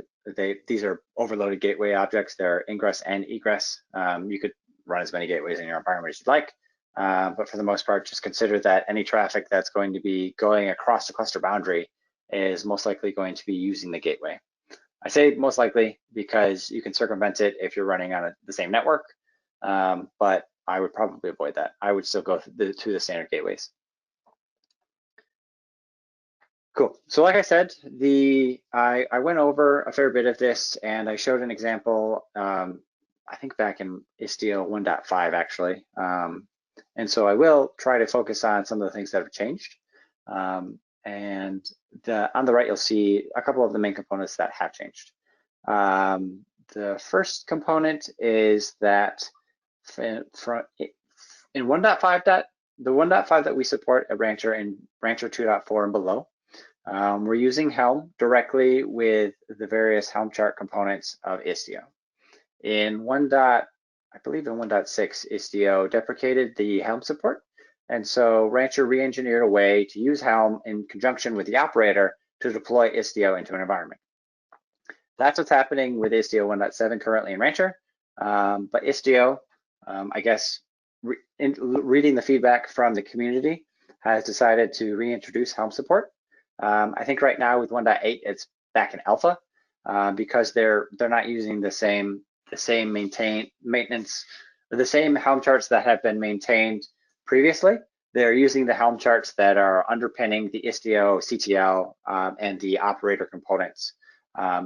these are overloaded gateway objects. They're ingress and egress. You could run as many gateways in your environment as you'd like, but for the most part, just consider that any traffic that's going to be going across the cluster boundary is most likely going to be using the gateway. I say most likely because you can circumvent it if you're running on the same network, but I would probably avoid that. I would still go to the standard gateways. Cool. So like I said, I went over a fair bit of this, and I showed an example, I think back in Istio 1.5 actually. And so I will try to focus on some of the things that have changed. And on the right, you'll see a couple of the main components that have changed. The first component is that in 1.5, the 1.5 that we support at Rancher and Rancher 2.4 and below, we're using Helm directly with the various Helm chart components of Istio. In I believe in 1.6, Istio deprecated the Helm support. And so Rancher re-engineered a way to use Helm in conjunction with the operator to deploy Istio into an environment. That's what's happening with Istio 1.7 currently in Rancher. But Istio, I guess, reading the feedback from the community, has decided to reintroduce Helm support. I think right now with 1.8, it's back in alpha because they're not using the same maintenance, the same Helm charts that have been maintained previously. They're using the Helm charts that are underpinning the Istio CTL and the operator components.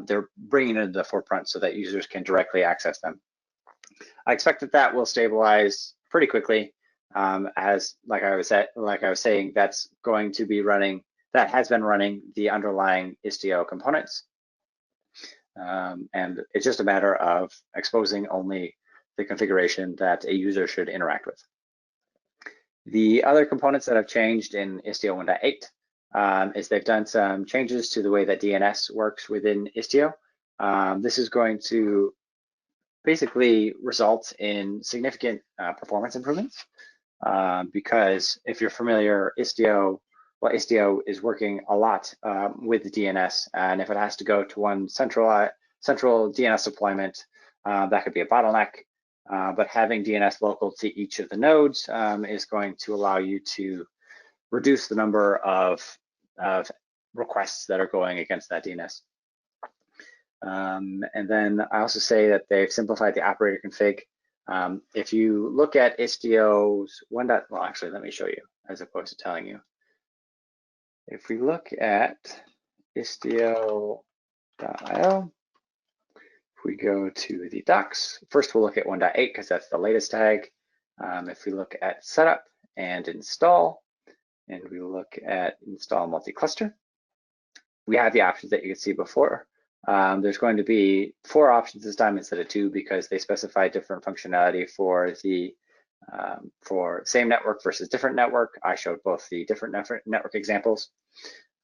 They're bringing it into the forefront so that users can directly access them. I expect that will stabilize pretty quickly, as like I was saying, that's going to be running. That has been running the underlying Istio components, and it's just a matter of exposing only the configuration that a user should interact with. The other components that have changed in Istio 1.8 is they've done some changes to the way that DNS works within Istio. This is going to basically result in significant performance improvements because if you're familiar, Istio is working a lot with the DNS, and if it has to go to one central DNS deployment, that could be a bottleneck. But having DNS local to each of the nodes is going to allow you to reduce the number of requests that are going against that DNS. And then I also say that they've simplified the operator config. If you look at Istio's well, actually, let me show you as opposed to telling you. If we look at Istio.io, if we go to the docs, first we'll look at 1.8 because that's the latest tag. If we look at setup and install, and we look at install multi-cluster, we have the options that you could see before. There's going to be 4 options this time instead of 2 because they specify different functionality for the for same network versus different network. I showed both the different network examples.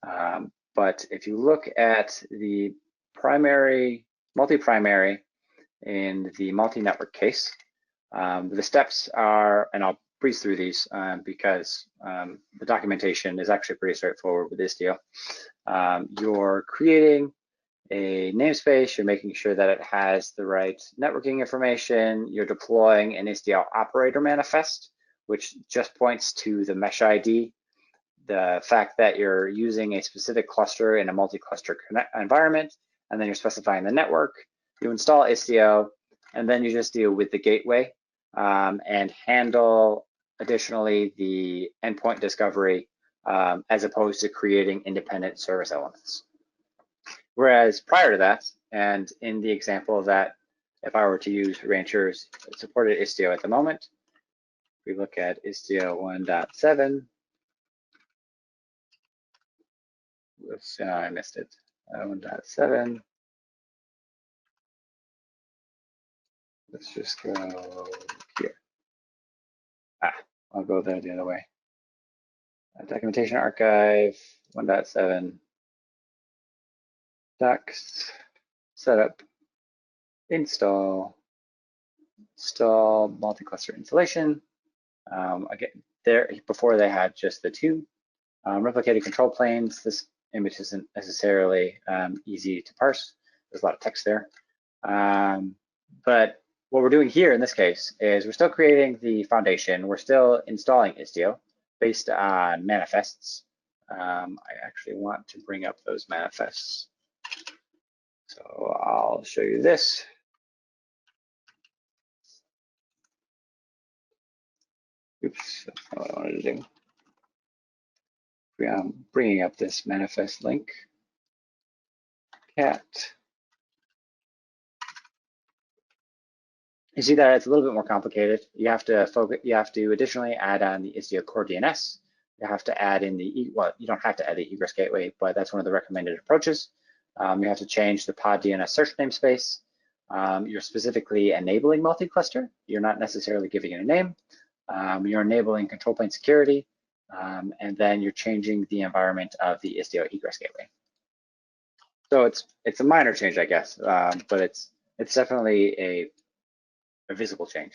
But if you look at the primary, multi-primary in the multi-network case, the steps are, and I'll breeze through these because the documentation is actually pretty straightforward with Istio. You're creating a namespace, you're making sure that it has the right networking information, you're deploying an Istio operator manifest, which just points to the mesh ID, the fact that you're using a specific cluster in a multi-cluster environment, and then you're specifying the network. You install Istio, and then you just deal with the gateway and handle additionally the endpoint discovery as opposed to creating independent service elements. Whereas prior to that, and in the example that if I were to use Rancher's supported Istio at the moment, we look at Istio 1.7. Whoops, I missed it. 1.7. Let's just go here. I'll go there the other way. Documentation archive 1.7. Docs, setup, install multi-cluster installation. Again, there before they had just the two replicated control planes. This image isn't necessarily easy to parse. There's a lot of text there. But what we're doing here in this case is we're still creating the foundation. We're still installing Istio based on manifests. I actually want to bring up those manifests. So I'll show you this. Oops, that's not what I wanted to do. I'm bringing up this manifest link. Cat. You see that it's a little bit more complicated. You have to focus. You have to additionally add on the Istio core DNS. You have to add in the well, you don't have to add the egress gateway, but that's one of the recommended approaches. You have to change the pod DNS search namespace. You're specifically enabling multi-cluster. You're not necessarily giving it a name. You're enabling control plane security, and then you're changing the environment of the Istio egress gateway. So it's a minor change, I guess, but it's definitely a visible change.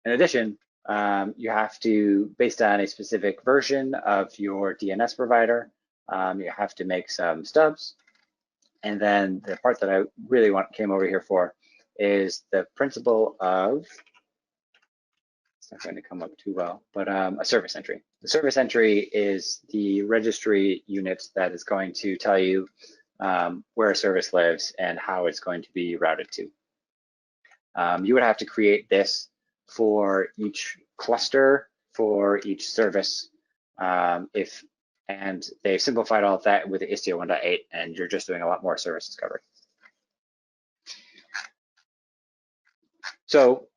In addition, you have to, based on a specific version of your DNS provider, you have to make some stubs. And then the part that I really came over here for is the principle of, it's not going to come up too well, but a service entry. The service entry is the registry unit that is going to tell you where a service lives and how it's going to be routed to. You would have to create this for each cluster, for each service, and they've simplified all of that with the Istio 1.8, and you're just doing a lot more service discovery. So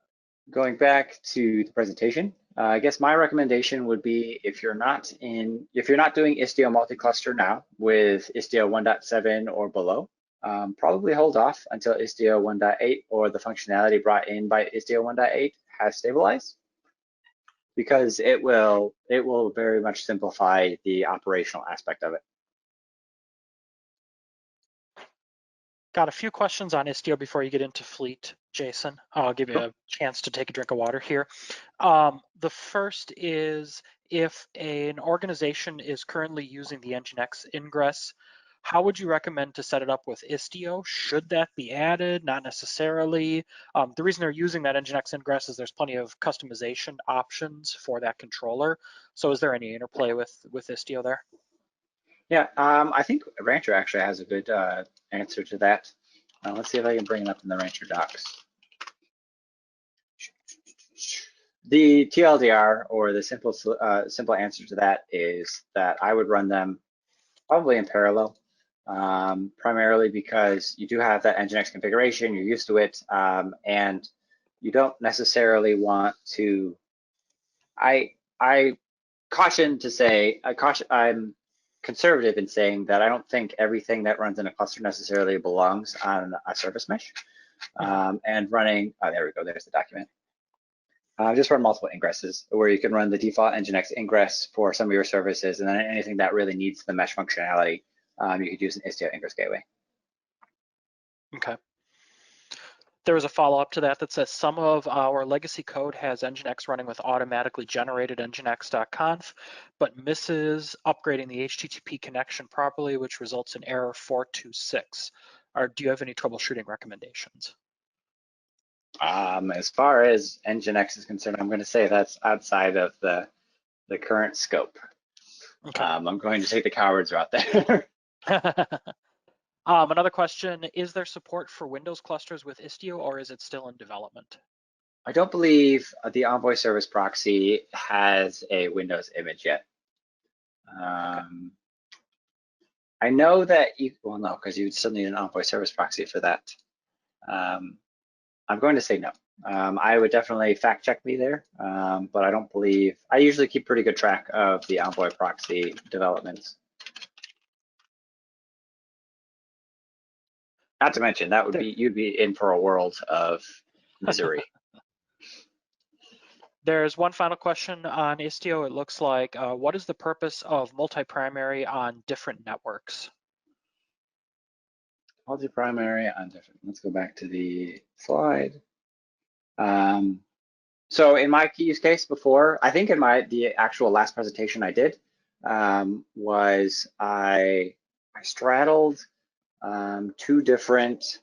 going back to the presentation, I guess my recommendation would be if you're not doing Istio multi-cluster now with Istio 1.7 or below, probably hold off until Istio 1.8 or the functionality brought in by Istio 1.8 has stabilized, because it will very much simplify the operational aspect of it. Got a few questions on Istio before you get into Fleet, Jason. I'll give you a chance to take a drink of water here. The first is, if an organization is currently using the Nginx ingress, how would you recommend to set it up with Istio? Should that be added? Not necessarily. The reason they're using that Nginx ingress is there's plenty of customization options for that controller. So is there any interplay with Istio there? Yeah, I think Rancher actually has a good answer to that. Let's see if I can bring it up in the Rancher docs. The TLDR, or the simple answer to that, is that I would run them probably in parallel, primarily because you do have that Nginx configuration, you're used to it, and you don't necessarily want to. I caution to say, I'm conservative in saying that I don't think everything that runs in a cluster necessarily belongs on a service mesh. And running, there we go, there's the document. Just run multiple ingresses where you can run the default Nginx ingress for some of your services, and then anything that really needs the mesh functionality, you could use an Istio ingress gateway. Okay. There was a follow-up to that that says some of our legacy code has Nginx running with automatically generated nginx.conf, but misses upgrading the HTTP connection properly, which results in error 426. Do you have any troubleshooting recommendations? As far as Nginx is concerned, I'm going to say that's outside of the current scope. Okay. I'm going to take the coward's route there. Another question, is there support for Windows clusters with Istio, or is it still in development? I don't believe the Envoy service proxy has a Windows image yet. Okay. I know that well, no, because you would still need an Envoy service proxy for that. I'm going to say no. I would definitely fact check me there, but I don't believe, I usually keep pretty good track of the Envoy proxy developments. Not to mention, that would be, you'd be in for a world of misery. There's one final question on Istio. It looks like, what is the purpose of multi-primary on different networks? Multi-primary on different, let's go back to the slide. So in my use case before, I think in the actual last presentation I did, was I straddled two different,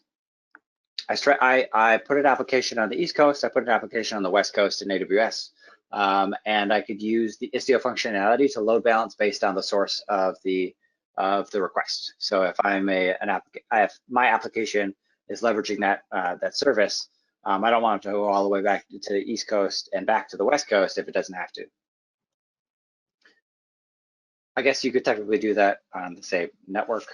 I put an application on the East Coast, I put an application on the West Coast in AWS, and I could use the Istio functionality to load balance based on the source of the request. So if I'm my application is leveraging that service, I don't want it to go all the way back to the East Coast and back to the West Coast if it doesn't have to. I guess you could technically do that on the same network.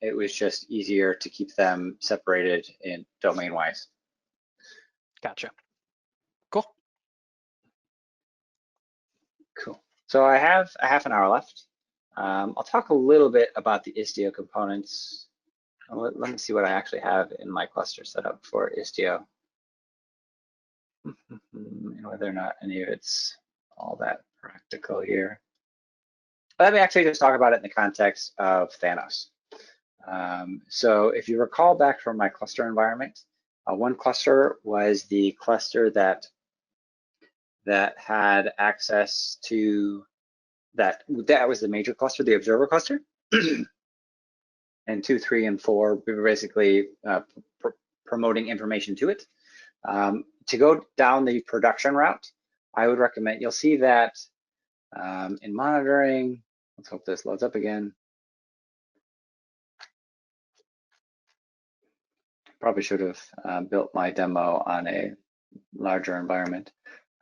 It was just easier to keep them separated in domain-wise. Gotcha. Cool. Cool. So I have a half an hour left. I'll talk a little bit about the Istio components. Let me see what I actually have in my cluster set up for Istio. And whether or not any of it's all that practical here. Let me actually just talk about it in the context of Thanos. So if you recall back from my cluster environment, one cluster was the cluster that had access to that was the major cluster, the observer cluster. And 2, 3, and 4, we were basically promoting information to it. To go down the production route, I would recommend, you'll see that in monitoring, let's hope this loads up again. Probably should have built my demo on a larger environment.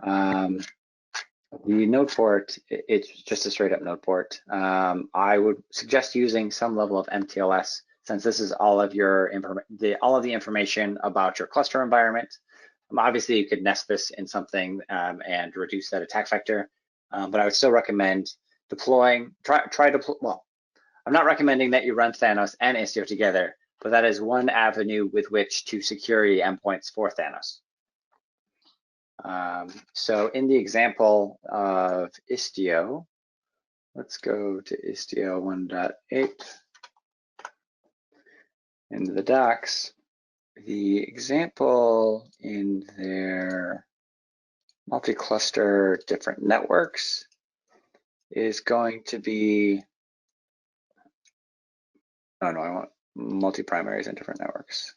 The node port, it's just a straight up node port. I would suggest using some level of MTLS, since this is all of the information about your cluster environment. Obviously, you could nest this in something and reduce that attack vector, but I would still recommend deploying. Well, I'm not recommending that you run Thanos and Istio together, but that is one avenue with which to secure the endpoints for Thanos. So in the example of Istio, let's go to Istio 1.8 into the docs. The example in their multi-cluster different networks is going to be, oh no, I want multi-primaries and different networks.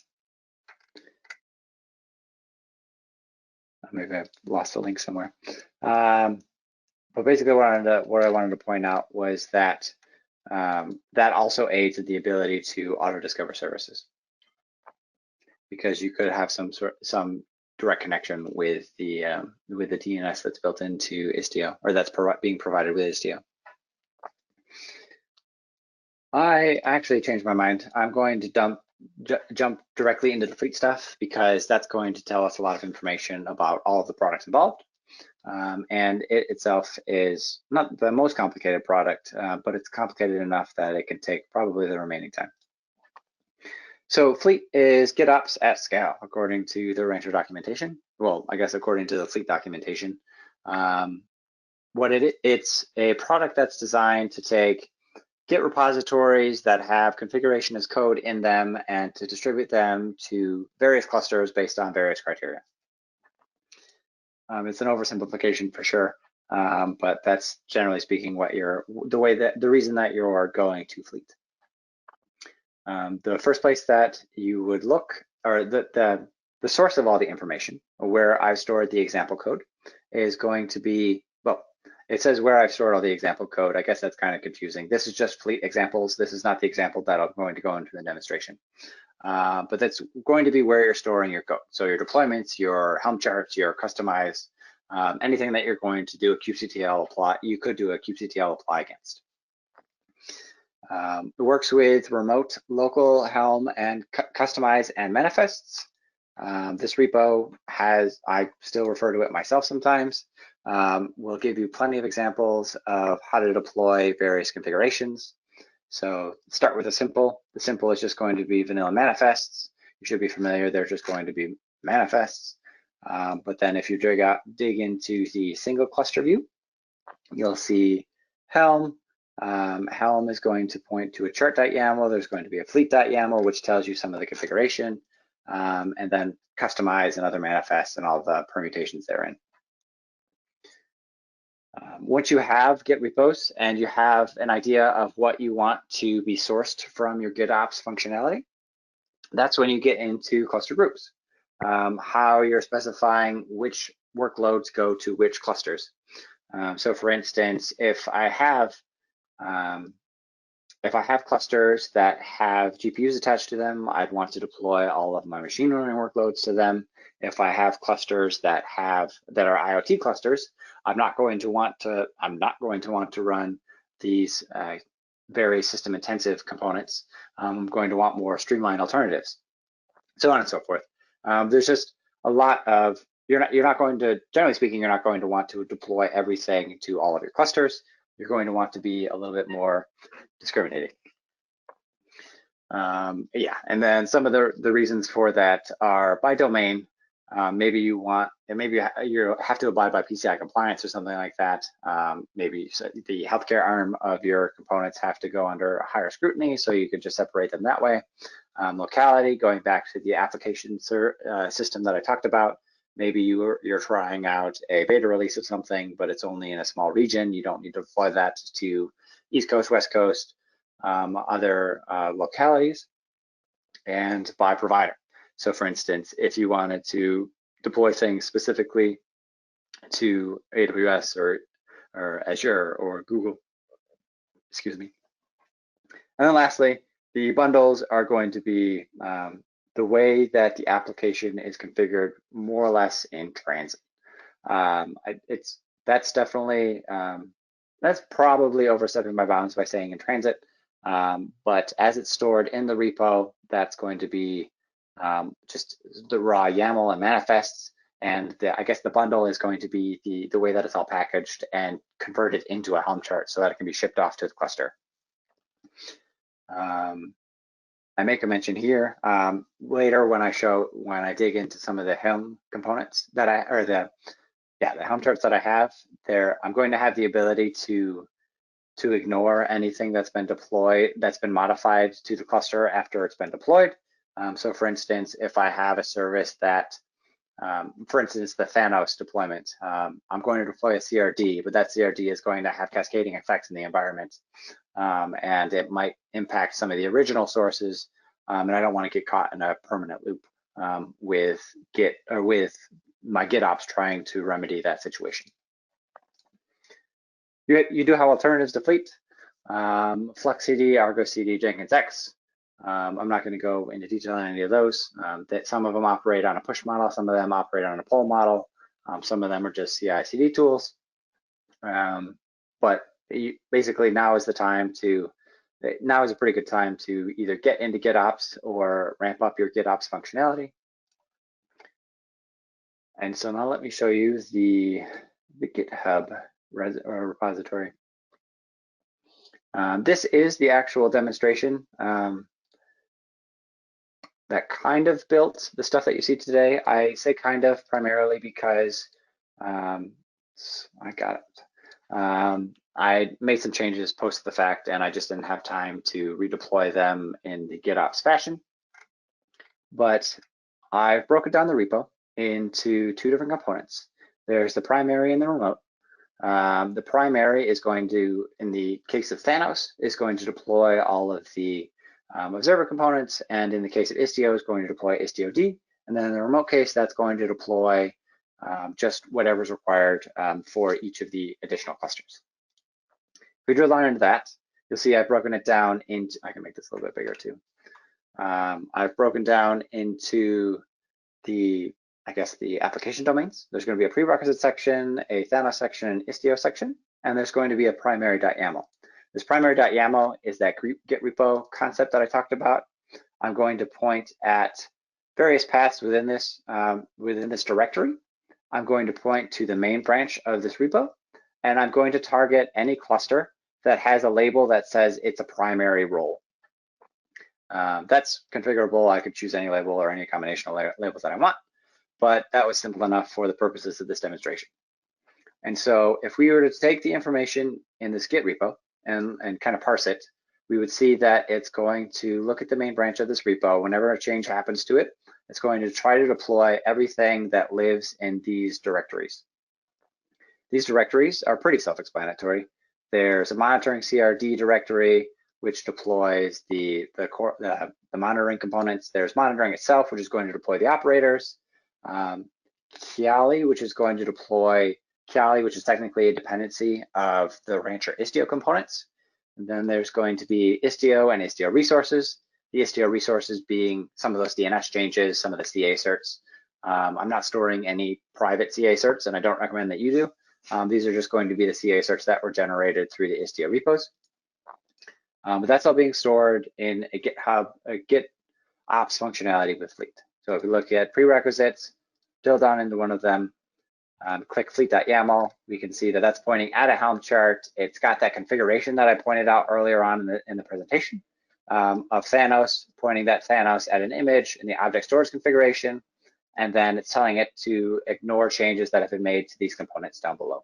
Maybe I've lost the link somewhere. But basically what I wanted to point out was that that also aids in the ability to auto-discover services, because you could have some direct connection with the DNS that's built into Istio, or that's being provided with Istio. I actually changed my mind. I'm going to jump directly into the fleet stuff, because that's going to tell us a lot of information about all of the products involved. And it itself is not the most complicated product, but it's complicated enough that it can take probably the remaining time. So fleet is GitOps at scale, according to the Rancher documentation. Well, I guess according to the fleet documentation. It's a product that's designed to take Git repositories that have configuration as code in them and to distribute them to various clusters based on various criteria. It's an oversimplification for sure, but that's generally speaking what the reason that you're going to Fleet. The first place that you would look, or the source of all the information, where I've stored the example code, is going to be, well, it says where I've stored all the example code. I guess that's kind of confusing. This is just Fleet examples. This is not the example that I'm going to go into the demonstration. But that's going to be where you're storing your code. So your deployments, your Helm charts, your customized, anything that you're going to do a kubectl apply, you could do a kubectl apply against. It works with remote, local, Helm, and customize and manifests. This repo has, I still refer to it myself sometimes, will give you plenty of examples of how to deploy various configurations. So start with a simple. The simple is just going to be vanilla manifests. You should be familiar, they're just going to be manifests. But then if you dig into the single cluster view, you'll see Helm. Helm is going to point to a chart.yaml. There's going to be a fleet.yaml, which tells you some of the configuration, and then customize and other manifests and all the permutations therein. Once you have Git repos and you have an idea of what you want to be sourced from your GitOps functionality, that's when you get into cluster groups, how you're specifying which workloads go to which clusters. So for instance, if I have clusters that have GPUs attached to them, I'd want to deploy all of my machine learning workloads to them. If I have clusters that are IoT clusters, I'm not going to want to run these very system intensive components. I'm going to want more streamlined alternatives, so on and so forth. There's just a lot of, generally speaking, you're not going to want to deploy everything to all of your clusters. You're going to want to be a little bit more discriminating. Yeah, and then some of the reasons for that are by domain. Maybe you have to abide by PCI compliance or something like that. Maybe the healthcare arm of your components have to go under higher scrutiny, so you could just separate them that way. Locality, going back to the application system that I talked about. Maybe you're trying out a beta release of something, but it's only in a small region. You don't need to deploy that to East Coast, West Coast, other localities, and by provider. So for instance, if you wanted to deploy things specifically to AWS or Azure or Google, excuse me. And then lastly, the bundles are going to be the way that the application is configured more or less in transit. That's probably overstepping my bounds by saying in transit, but as it's stored in the repo, that's going to be just the raw YAML and manifests, and I guess the bundle is going to be the way that it's all packaged and converted into a Helm chart so that it can be shipped off to the cluster. I make a mention here later when I dig into some of the Helm components the Helm charts that I have there. I'm going to have the ability to ignore anything that's been modified to the cluster after it's been deployed. So for instance, if I have a service that, for instance, the Thanos deployment, I'm going to deploy a CRD, but that CRD is going to have cascading effects in the environment, and it might impact some of the original sources, and I don't want to get caught in a permanent loop with my GitOps trying to remedy that situation. You do have alternatives to Fleet, Flux CD, Argo CD, Jenkins X. I'm not going to go into detail on any of those. Some of them operate on a push model, some of them operate on a pull model, some of them are just CI/CD tools. But basically, now is a pretty good time to either get into GitOps or ramp up your GitOps functionality. And so now let me show you the GitHub repository. This is the actual demonstration that kind of built the stuff that you see today. I say kind of primarily because I got it. I made some changes post the fact, and I just didn't have time to redeploy them in the GitOps fashion. But I've broken down the repo into two different components. There's the primary and the remote. The primary is going to, in the case of Thanos, is going to deploy all of the observer components, and in the case of Istio, is going to deploy Istio-D. And then in the remote case, that's going to deploy just whatever's required for each of the additional clusters. If we drill down into that, you'll see I've broken it down into, I can make this a little bit bigger too. I've broken down into the, I guess, the application domains. There's going to be a prerequisite section, a Thanos section, an Istio section, and there's going to be a primary.yaml. This primary.yaml is that Git repo concept that I talked about. I'm going to point at various paths within this directory. I'm going to point to the main branch of this repo, and I'm going to target any cluster that has a label that says it's a primary role. That's configurable. I could choose any label or any combination of labels that I want, but that was simple enough for the purposes of this demonstration. And so if we were to take the information in this Git repo and kind of parse it, we would see that it's going to look at the main branch of this repo. Whenever a change happens to it, it's going to try to deploy everything that lives in these directories. These directories are pretty self-explanatory. There's a monitoring CRD directory, which deploys the monitoring components. There's monitoring itself, which is going to deploy the operators. Kiali, which is going to deploy Kiali, which is technically a dependency of the Rancher Istio components. And then there's going to be Istio and Istio resources. The Istio resources being some of those DNS changes, some of the CA certs. I'm not storing any private CA certs, and I don't recommend that you do. These are just going to be the CA certs that were generated through the Istio repos. But that's all being stored in a GitHub, a GitOps functionality with Fleet. So if we look at prerequisites, drill down into one of them, click fleet.yaml, we can see that that's pointing at a Helm chart. It's got that configuration that I pointed out earlier on in the presentation of Thanos, pointing that Thanos at an image in the object storage configuration, and then it's telling it to ignore changes that have been made to these components down below.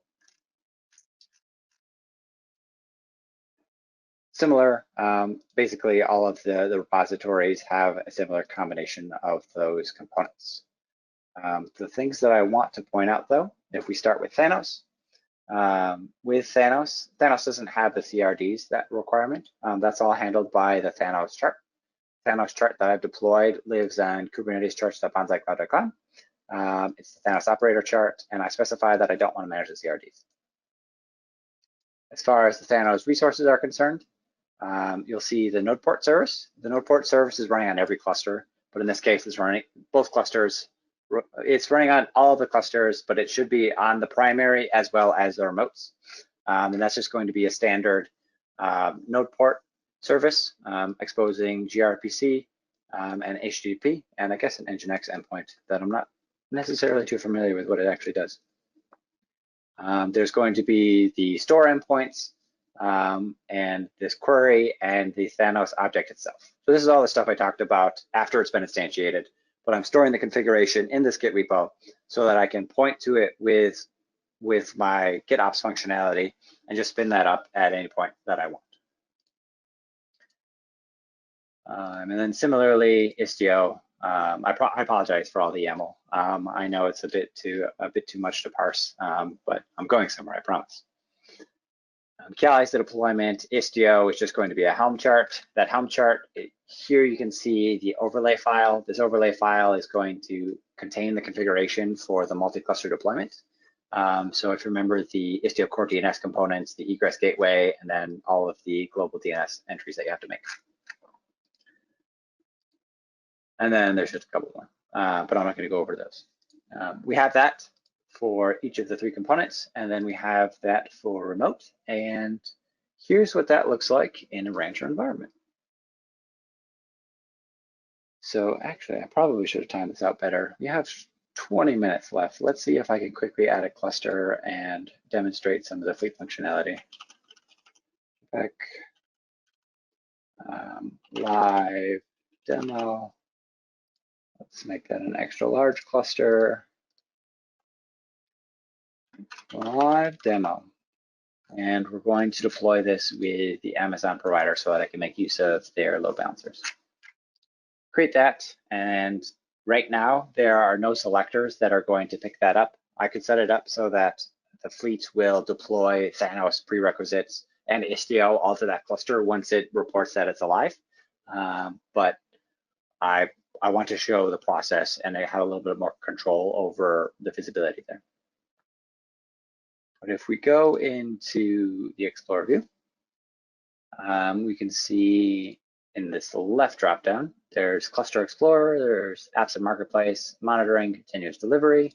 Similar, basically all of the repositories have a similar combination of those components. The things that I want to point out though, if we start with Thanos, Thanos doesn't have the CRDs, that requirement. That's all handled by the Thanos chart. Thanos chart that I've deployed lives on Kubernetes charts.bonsai.cloud.com. It's the Thanos operator chart, and I specify that I don't want to manage the CRDs. As far as the Thanos resources are concerned, you'll see the node port service. The node port service is running on every cluster, but in this case, it's running both clusters. It's running on all of the clusters, but it should be on the primary as well as the remotes. And that's just going to be a standard node port service exposing gRPC and HTTP, and I guess an Nginx endpoint that I'm not necessarily too familiar with what it actually does. There's going to be the store endpoints and this query and the Thanos object itself. So this is all the stuff I talked about after it's been instantiated, but I'm storing the configuration in this Git repo so that I can point to it with my GitOps functionality and just spin that up at any point that I want. And then similarly, Istio, I apologize for all the YAML. I know it's a bit too much to parse, but I'm going somewhere, I promise. Kiali is the deployment. Istio is just going to be a Helm chart. That Helm chart, here you can see the overlay file. This overlay file is going to contain the configuration for the multi-cluster deployment. So if you remember the Istio core DNS components, the egress gateway, and then all of the global DNS entries that you have to make. And then there's just a couple more, but I'm not going to go over those. We have that for each of the three components, and then we have that for remote. And here's what that looks like in a Rancher environment. So actually, I probably should have timed this out better. We have 20 minutes left. Let's see if I can quickly add a cluster and demonstrate some of the Fleet functionality. Back, live demo. Let's make that an extra large cluster. Live demo. And we're going to deploy this with the Amazon provider so that I can make use of their load balancers. Create that, and right now there are no selectors that are going to pick that up. I could set it up so that the fleet will deploy Thanos prerequisites and Istio all to that cluster once it reports that it's alive. But I want to show the process, and I have a little bit more control over the visibility there. But if we go into the Explorer view, we can see in this left dropdown, there's Cluster Explorer, there's Apps and Marketplace, Monitoring, Continuous Delivery.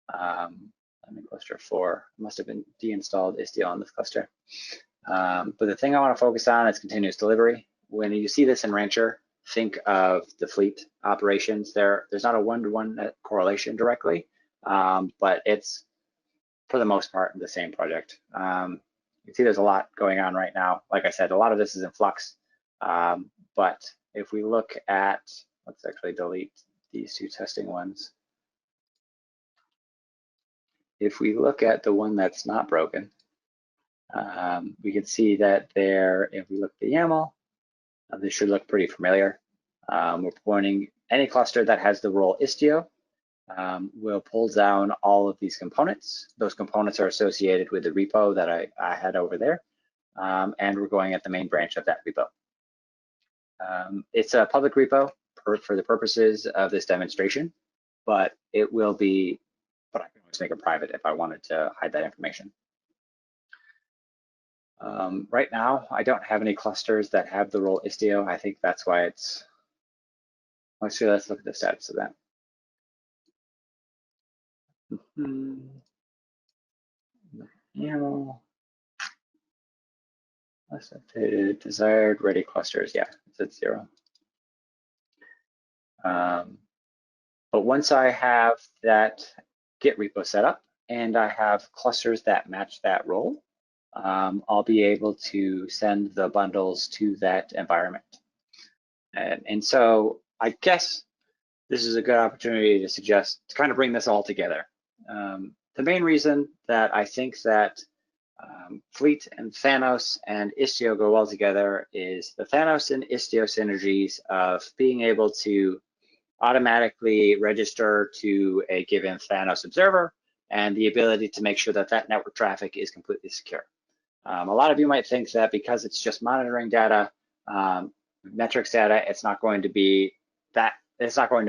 I'm in cluster 4, must have been deinstalled Istio on this cluster. But the thing I want to focus on is continuous delivery. When you see this in Rancher, think of the fleet operations. There's not a one-to-one correlation directly, but it's, for the most part, the same project. You see there's a lot going on right now. Like I said, a lot of this is in flux. But if we look at, let's actually delete these two testing ones. If we look at the one that's not broken, we can see that there, if we look at the YAML, this should look pretty familiar. We're pointing any cluster that has the role Istio. We'll pull down all of these components. Those components are associated with the repo that I had over there. And we're going at the main branch of that repo. It's a public repo for the purposes of this demonstration, but it will be, but I can always make it private if I wanted to hide that information. Right now, I don't have any clusters that have the role Istio. I think that's why it's, let's look at the status of that. YAML, less updated, desired, ready clusters. Yeah, it's at 0. But once I have that Git repo set up and I have clusters that match that role, I'll be able to send the bundles to that environment. And so I guess this is a good opportunity to suggest, to kind of bring this all together. The main reason that I think that Fleet and Thanos and Istio go well together is the Thanos and Istio synergies of being able to automatically register to a given Thanos observer and the ability to make sure that that network traffic is completely secure. A lot of you might think that because it's just monitoring data, metrics data, it's not going to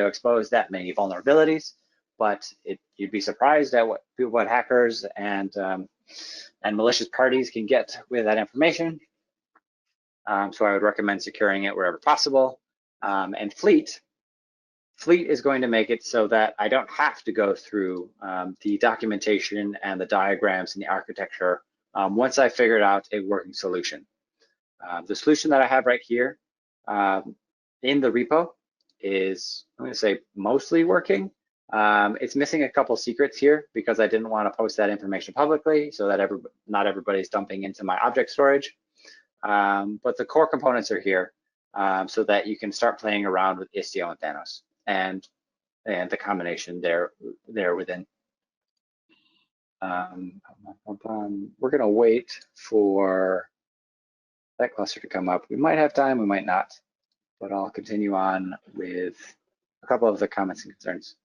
expose that many vulnerabilities, but you'd be surprised at what hackers and malicious parties can get with that information. So I would recommend securing it wherever possible. And Fleet is going to make it so that I don't have to go through the documentation and the diagrams and the architecture once I figured out a working solution. The solution that I have right here in the repo is, I'm going to say, mostly working. It's missing a couple secrets here because I didn't want to post that information publicly so that not everybody's dumping into my object storage. But the core components are here so that you can start playing around with Istio and Thanos and the combination there within. We're going to wait for that cluster to come up. We might have time, we might not, but I'll continue on with a couple of the comments and concerns.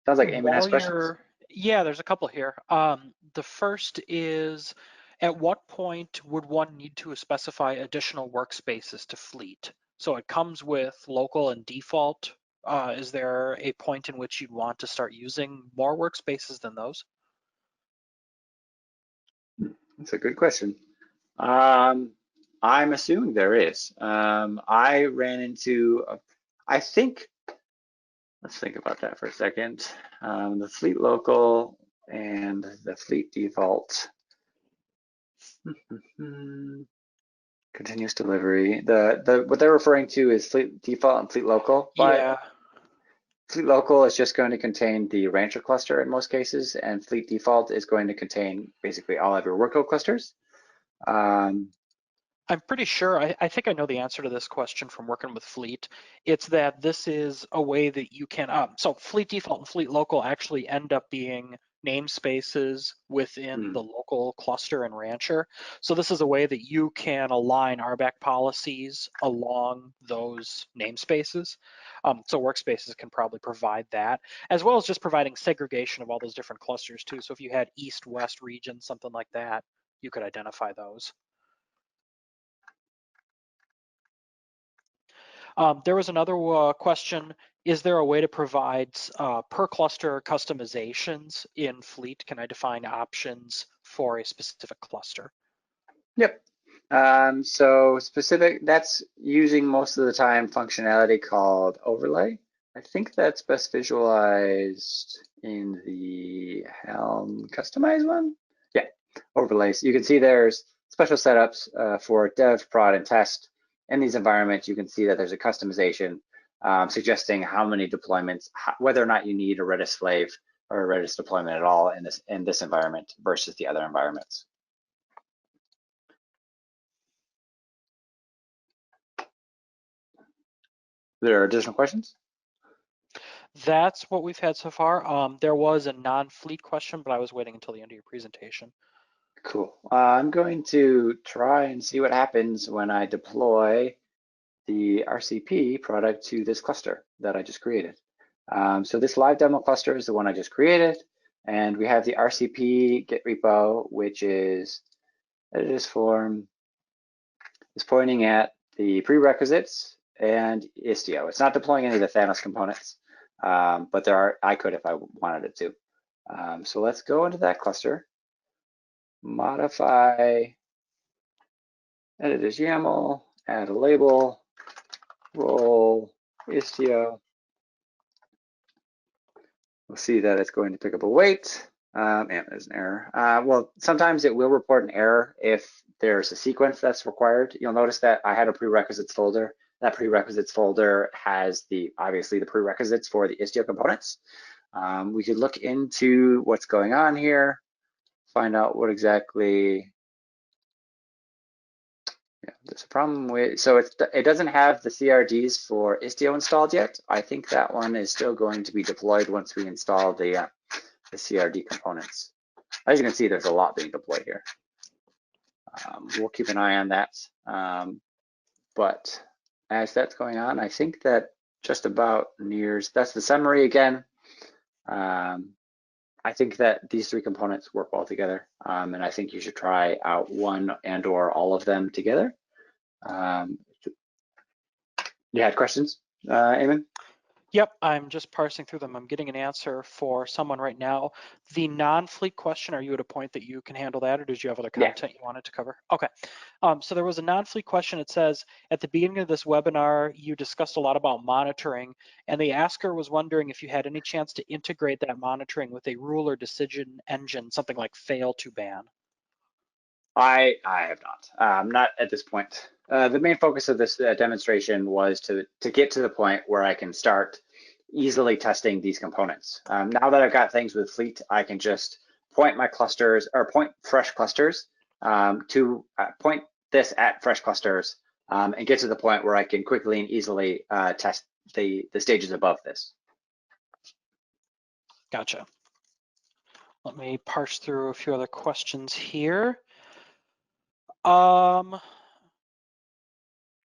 Sounds like Eamon has questions. Yeah, there's a couple here. The first is, at what point would one need to specify additional workspaces to Fleet? So it comes with local and default. Is there a point in which you'd want to start using more workspaces than those? That's a good question. I'm assuming there is. I ran into, I think, let's think about that for a second. The Fleet local and the Fleet default. Continuous delivery. What they're referring to is Fleet default and Fleet local. But yeah. Fleet local is just going to contain the Rancher cluster in most cases, and Fleet default is going to contain basically all of your workload clusters. I'm pretty sure, I think I know the answer to this question from working with Fleet. It's that this is a way that you can, so Fleet default and Fleet local actually end up being namespaces within the local cluster and rancher. So this is a way that you can align RBAC policies along those namespaces. So workspaces can probably provide that, as well as just providing segregation of all those different clusters too. So if you had east-west regions, something like that, you could identify those. There was another question. Is there a way to provide per cluster customizations in Fleet? Can I define options for a specific cluster? Yep. So specific, that's using most of the time functionality called overlay. I think that's best visualized in the Helm customize one. Yeah, overlays. You can see there's special setups for dev, prod, and test. In these environments, you can see that there's a customization suggesting how many deployments, whether or not you need a Redis slave or a Redis deployment at all in this environment versus the other environments. There are additional questions? That's what we've had so far. There was a non-Fleet question, but I was waiting until the end of your presentation. Cool. I'm going to try and see what happens when I deploy the RCP product to this cluster that I just created. So this live demo cluster is the one I just created, and we have the RCP Git repo, which is this form is pointing at the prerequisites and Istio. It's not deploying any of the Thanos components, but I could if I wanted it to. So let's go into that cluster, modify, edit as YAML, add a label, role Istio. We'll see that it's going to pick up a weight. And there's an error. Well, sometimes it will report an error if there's a sequence that's required. You'll notice that I had a prerequisites folder. That prerequisites folder has obviously the prerequisites for the Istio components. We could look into what's going on here, find out what exactly. Yeah, there's a problem with, so it doesn't have the CRDs for Istio installed yet. I think that one is still going to be deployed once we install the CRD components. As you can see, there's a lot being deployed here. We'll keep an eye on that. But as that's going on, I think that just about nears, that's the summary again. I think that these three components work well together, and I think you should try out one and or all of them together. You had questions, Eamon? Yep, I'm just parsing through them. I'm getting an answer for someone right now. The non-Fleet question, are you at a point that you can handle that, or did you have other content you wanted to cover? Okay, so there was a non-Fleet question. It says, at the beginning of this webinar, you discussed a lot about monitoring, and the asker was wondering if you had any chance to integrate that monitoring with a rule or decision engine, something like fail to ban. I have not at this point. The main focus of this demonstration was to get to the point where I can start easily testing these components. Now that I've got things with Fleet, I can just point my clusters or point fresh clusters to point this at fresh clusters and get to the point where I can quickly and easily test the stages above this. Gotcha. Let me parse through a few other questions here.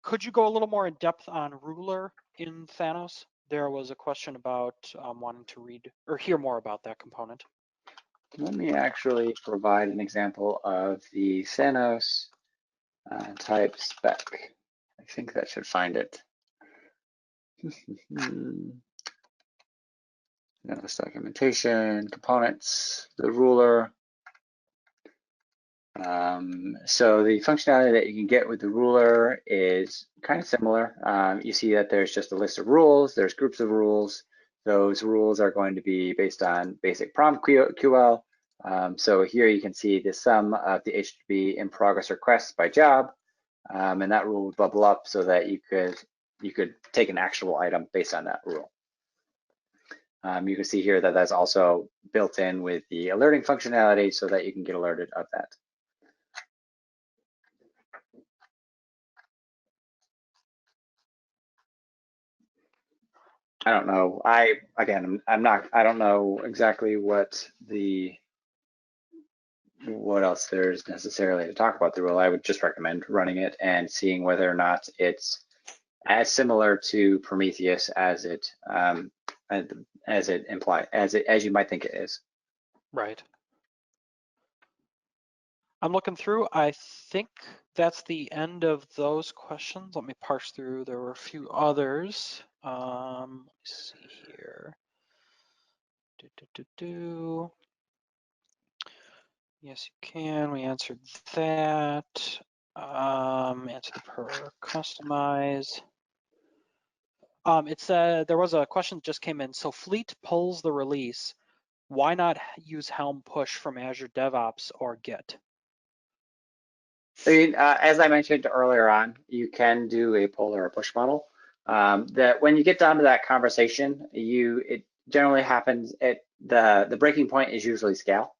Could you go a little more in depth on ruler in Thanos? There was a question about wanting to read or hear more about that component. Let me actually provide an example of the Thanos type spec. I think that should find it. Notice documentation, components, the ruler. So the functionality that you can get with the ruler is kind of similar. You see that there's just a list of rules, there's groups of rules. Those rules are going to be based on basic prompt QL. So here you can see the sum of the HTTP in progress requests by job, and that rule would bubble up so that you could take an actionable item based on that rule. You can see here that that's also built in with the alerting functionality so that you can get alerted of that. I don't know. I don't know exactly what else there's necessarily to talk about the rule. I would just recommend running it and seeing whether or not it's as similar to Prometheus as it as you might think it is. Right. I'm looking through. I think that's the end of those questions. Let me parse through. There were a few others. Let me see here. Yes, you can. We answered that. Answer the per customize. It said there was a question that just came in. So Fleet pulls the release. Why not use Helm push from Azure DevOps or Git? I mean, as I mentioned earlier on, you can do a pull or a push model. That when you get down to that conversation, it generally happens at the breaking point is usually scale.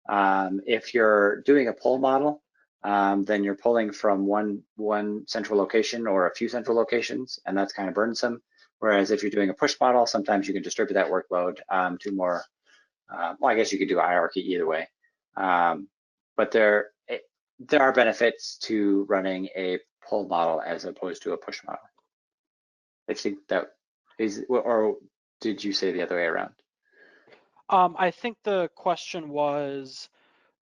If you're doing a pull model, then you're pulling from one central location or a few central locations, and that's kind of burdensome. Whereas if you're doing a push model, sometimes you can distribute that workload to more. Well, I guess you could do hierarchy either way, but there are benefits to running a pull model as opposed to a push model. I think that is, or did you say the other way around? I think the question was,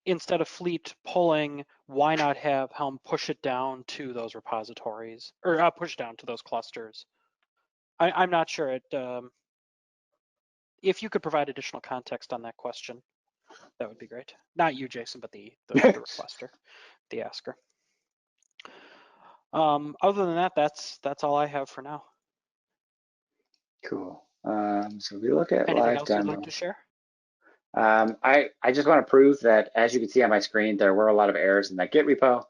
instead of Fleet pulling, why not have Helm push it down to those repositories, or push down to those clusters? I'm not sure. If you could provide additional context on that question, that would be great. Not you, Jason, but the requester, the asker. Other than that, that's all I have for now. Cool. So we look at Anything live else demos. you'd like to share? I just want to prove that, as you can see on my screen, there were a lot of errors in that Git repo,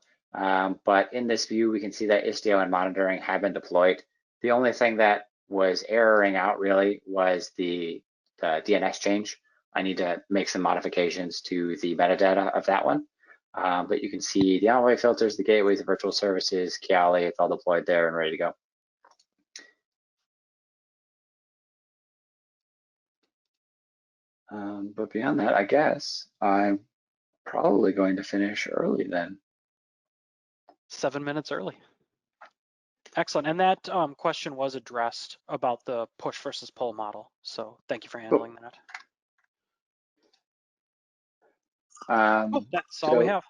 but in this view, we can see that Istio and monitoring have been deployed. The only thing that was erroring out really was the DNS change. I need to make some modifications to the metadata of that one. But you can see the envoy filters, the gateways, the virtual services, Kiali, it's all deployed there and ready to go. But beyond that, I guess I'm probably going to finish early then. 7 minutes early. Excellent. And that question was addressed about the push versus pull model. So thank you for handling that. That's all we have.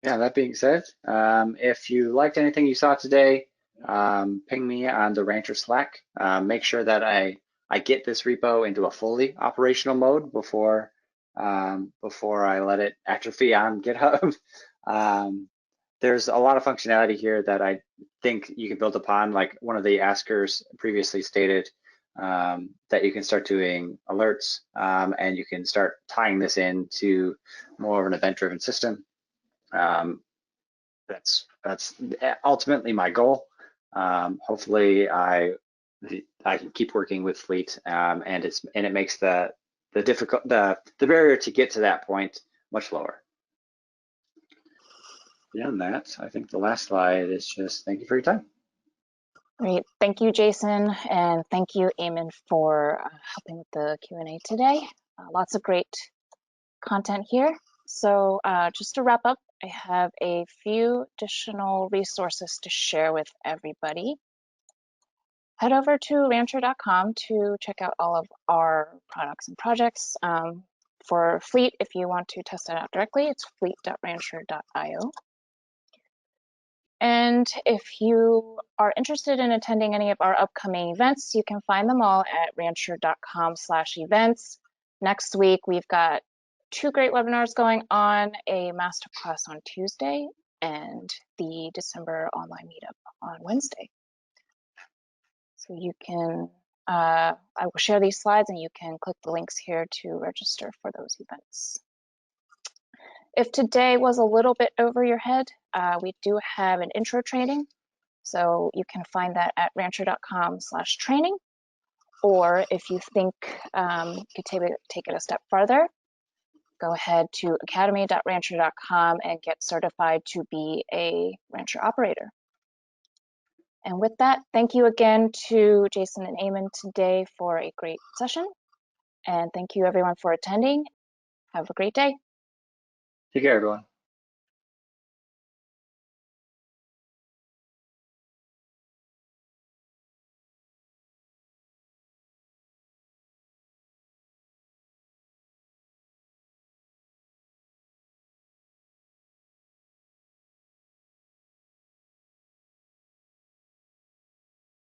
Yeah, that being said, if you liked anything you saw today, ping me on the Rancher Slack. Make sure that I get this repo into a fully operational mode before I let it atrophy on GitHub. There's a lot of functionality here that I think you can build upon, like one of the askers previously stated, that you can start doing alerts and you can start tying this into more of an event-driven system. That's ultimately my goal. Hopefully, I can keep working with Fleet, and it makes the barrier to get to that point much lower. Beyond that, I think the last slide is just thank you for your time. Great. Thank you, Jason, and thank you, Eamon, for helping with the Q&A today. Lots of great content here. So just to wrap up, I have a few additional resources to share with everybody. Head over to rancher.com to check out all of our products and projects. For Fleet, if you want to test it out directly, it's fleet.rancher.io. And if you are interested in attending any of our upcoming events, you can find them all at rancher.com/events. Next week, we've got 2 great webinars going on, a masterclass on Tuesday and the December online meetup on Wednesday. So you can, I will share these slides and you can click the links here to register for those events. If today was a little bit over your head, we do have an intro training. So you can find that at rancher.com/training. Or if you think you could take it a step farther, go ahead to academy.rancher.com and get certified to be a Rancher operator. And with that, thank you again to Jason and Eamon today for a great session. And thank you everyone for attending. Have a great day. Take care, everyone.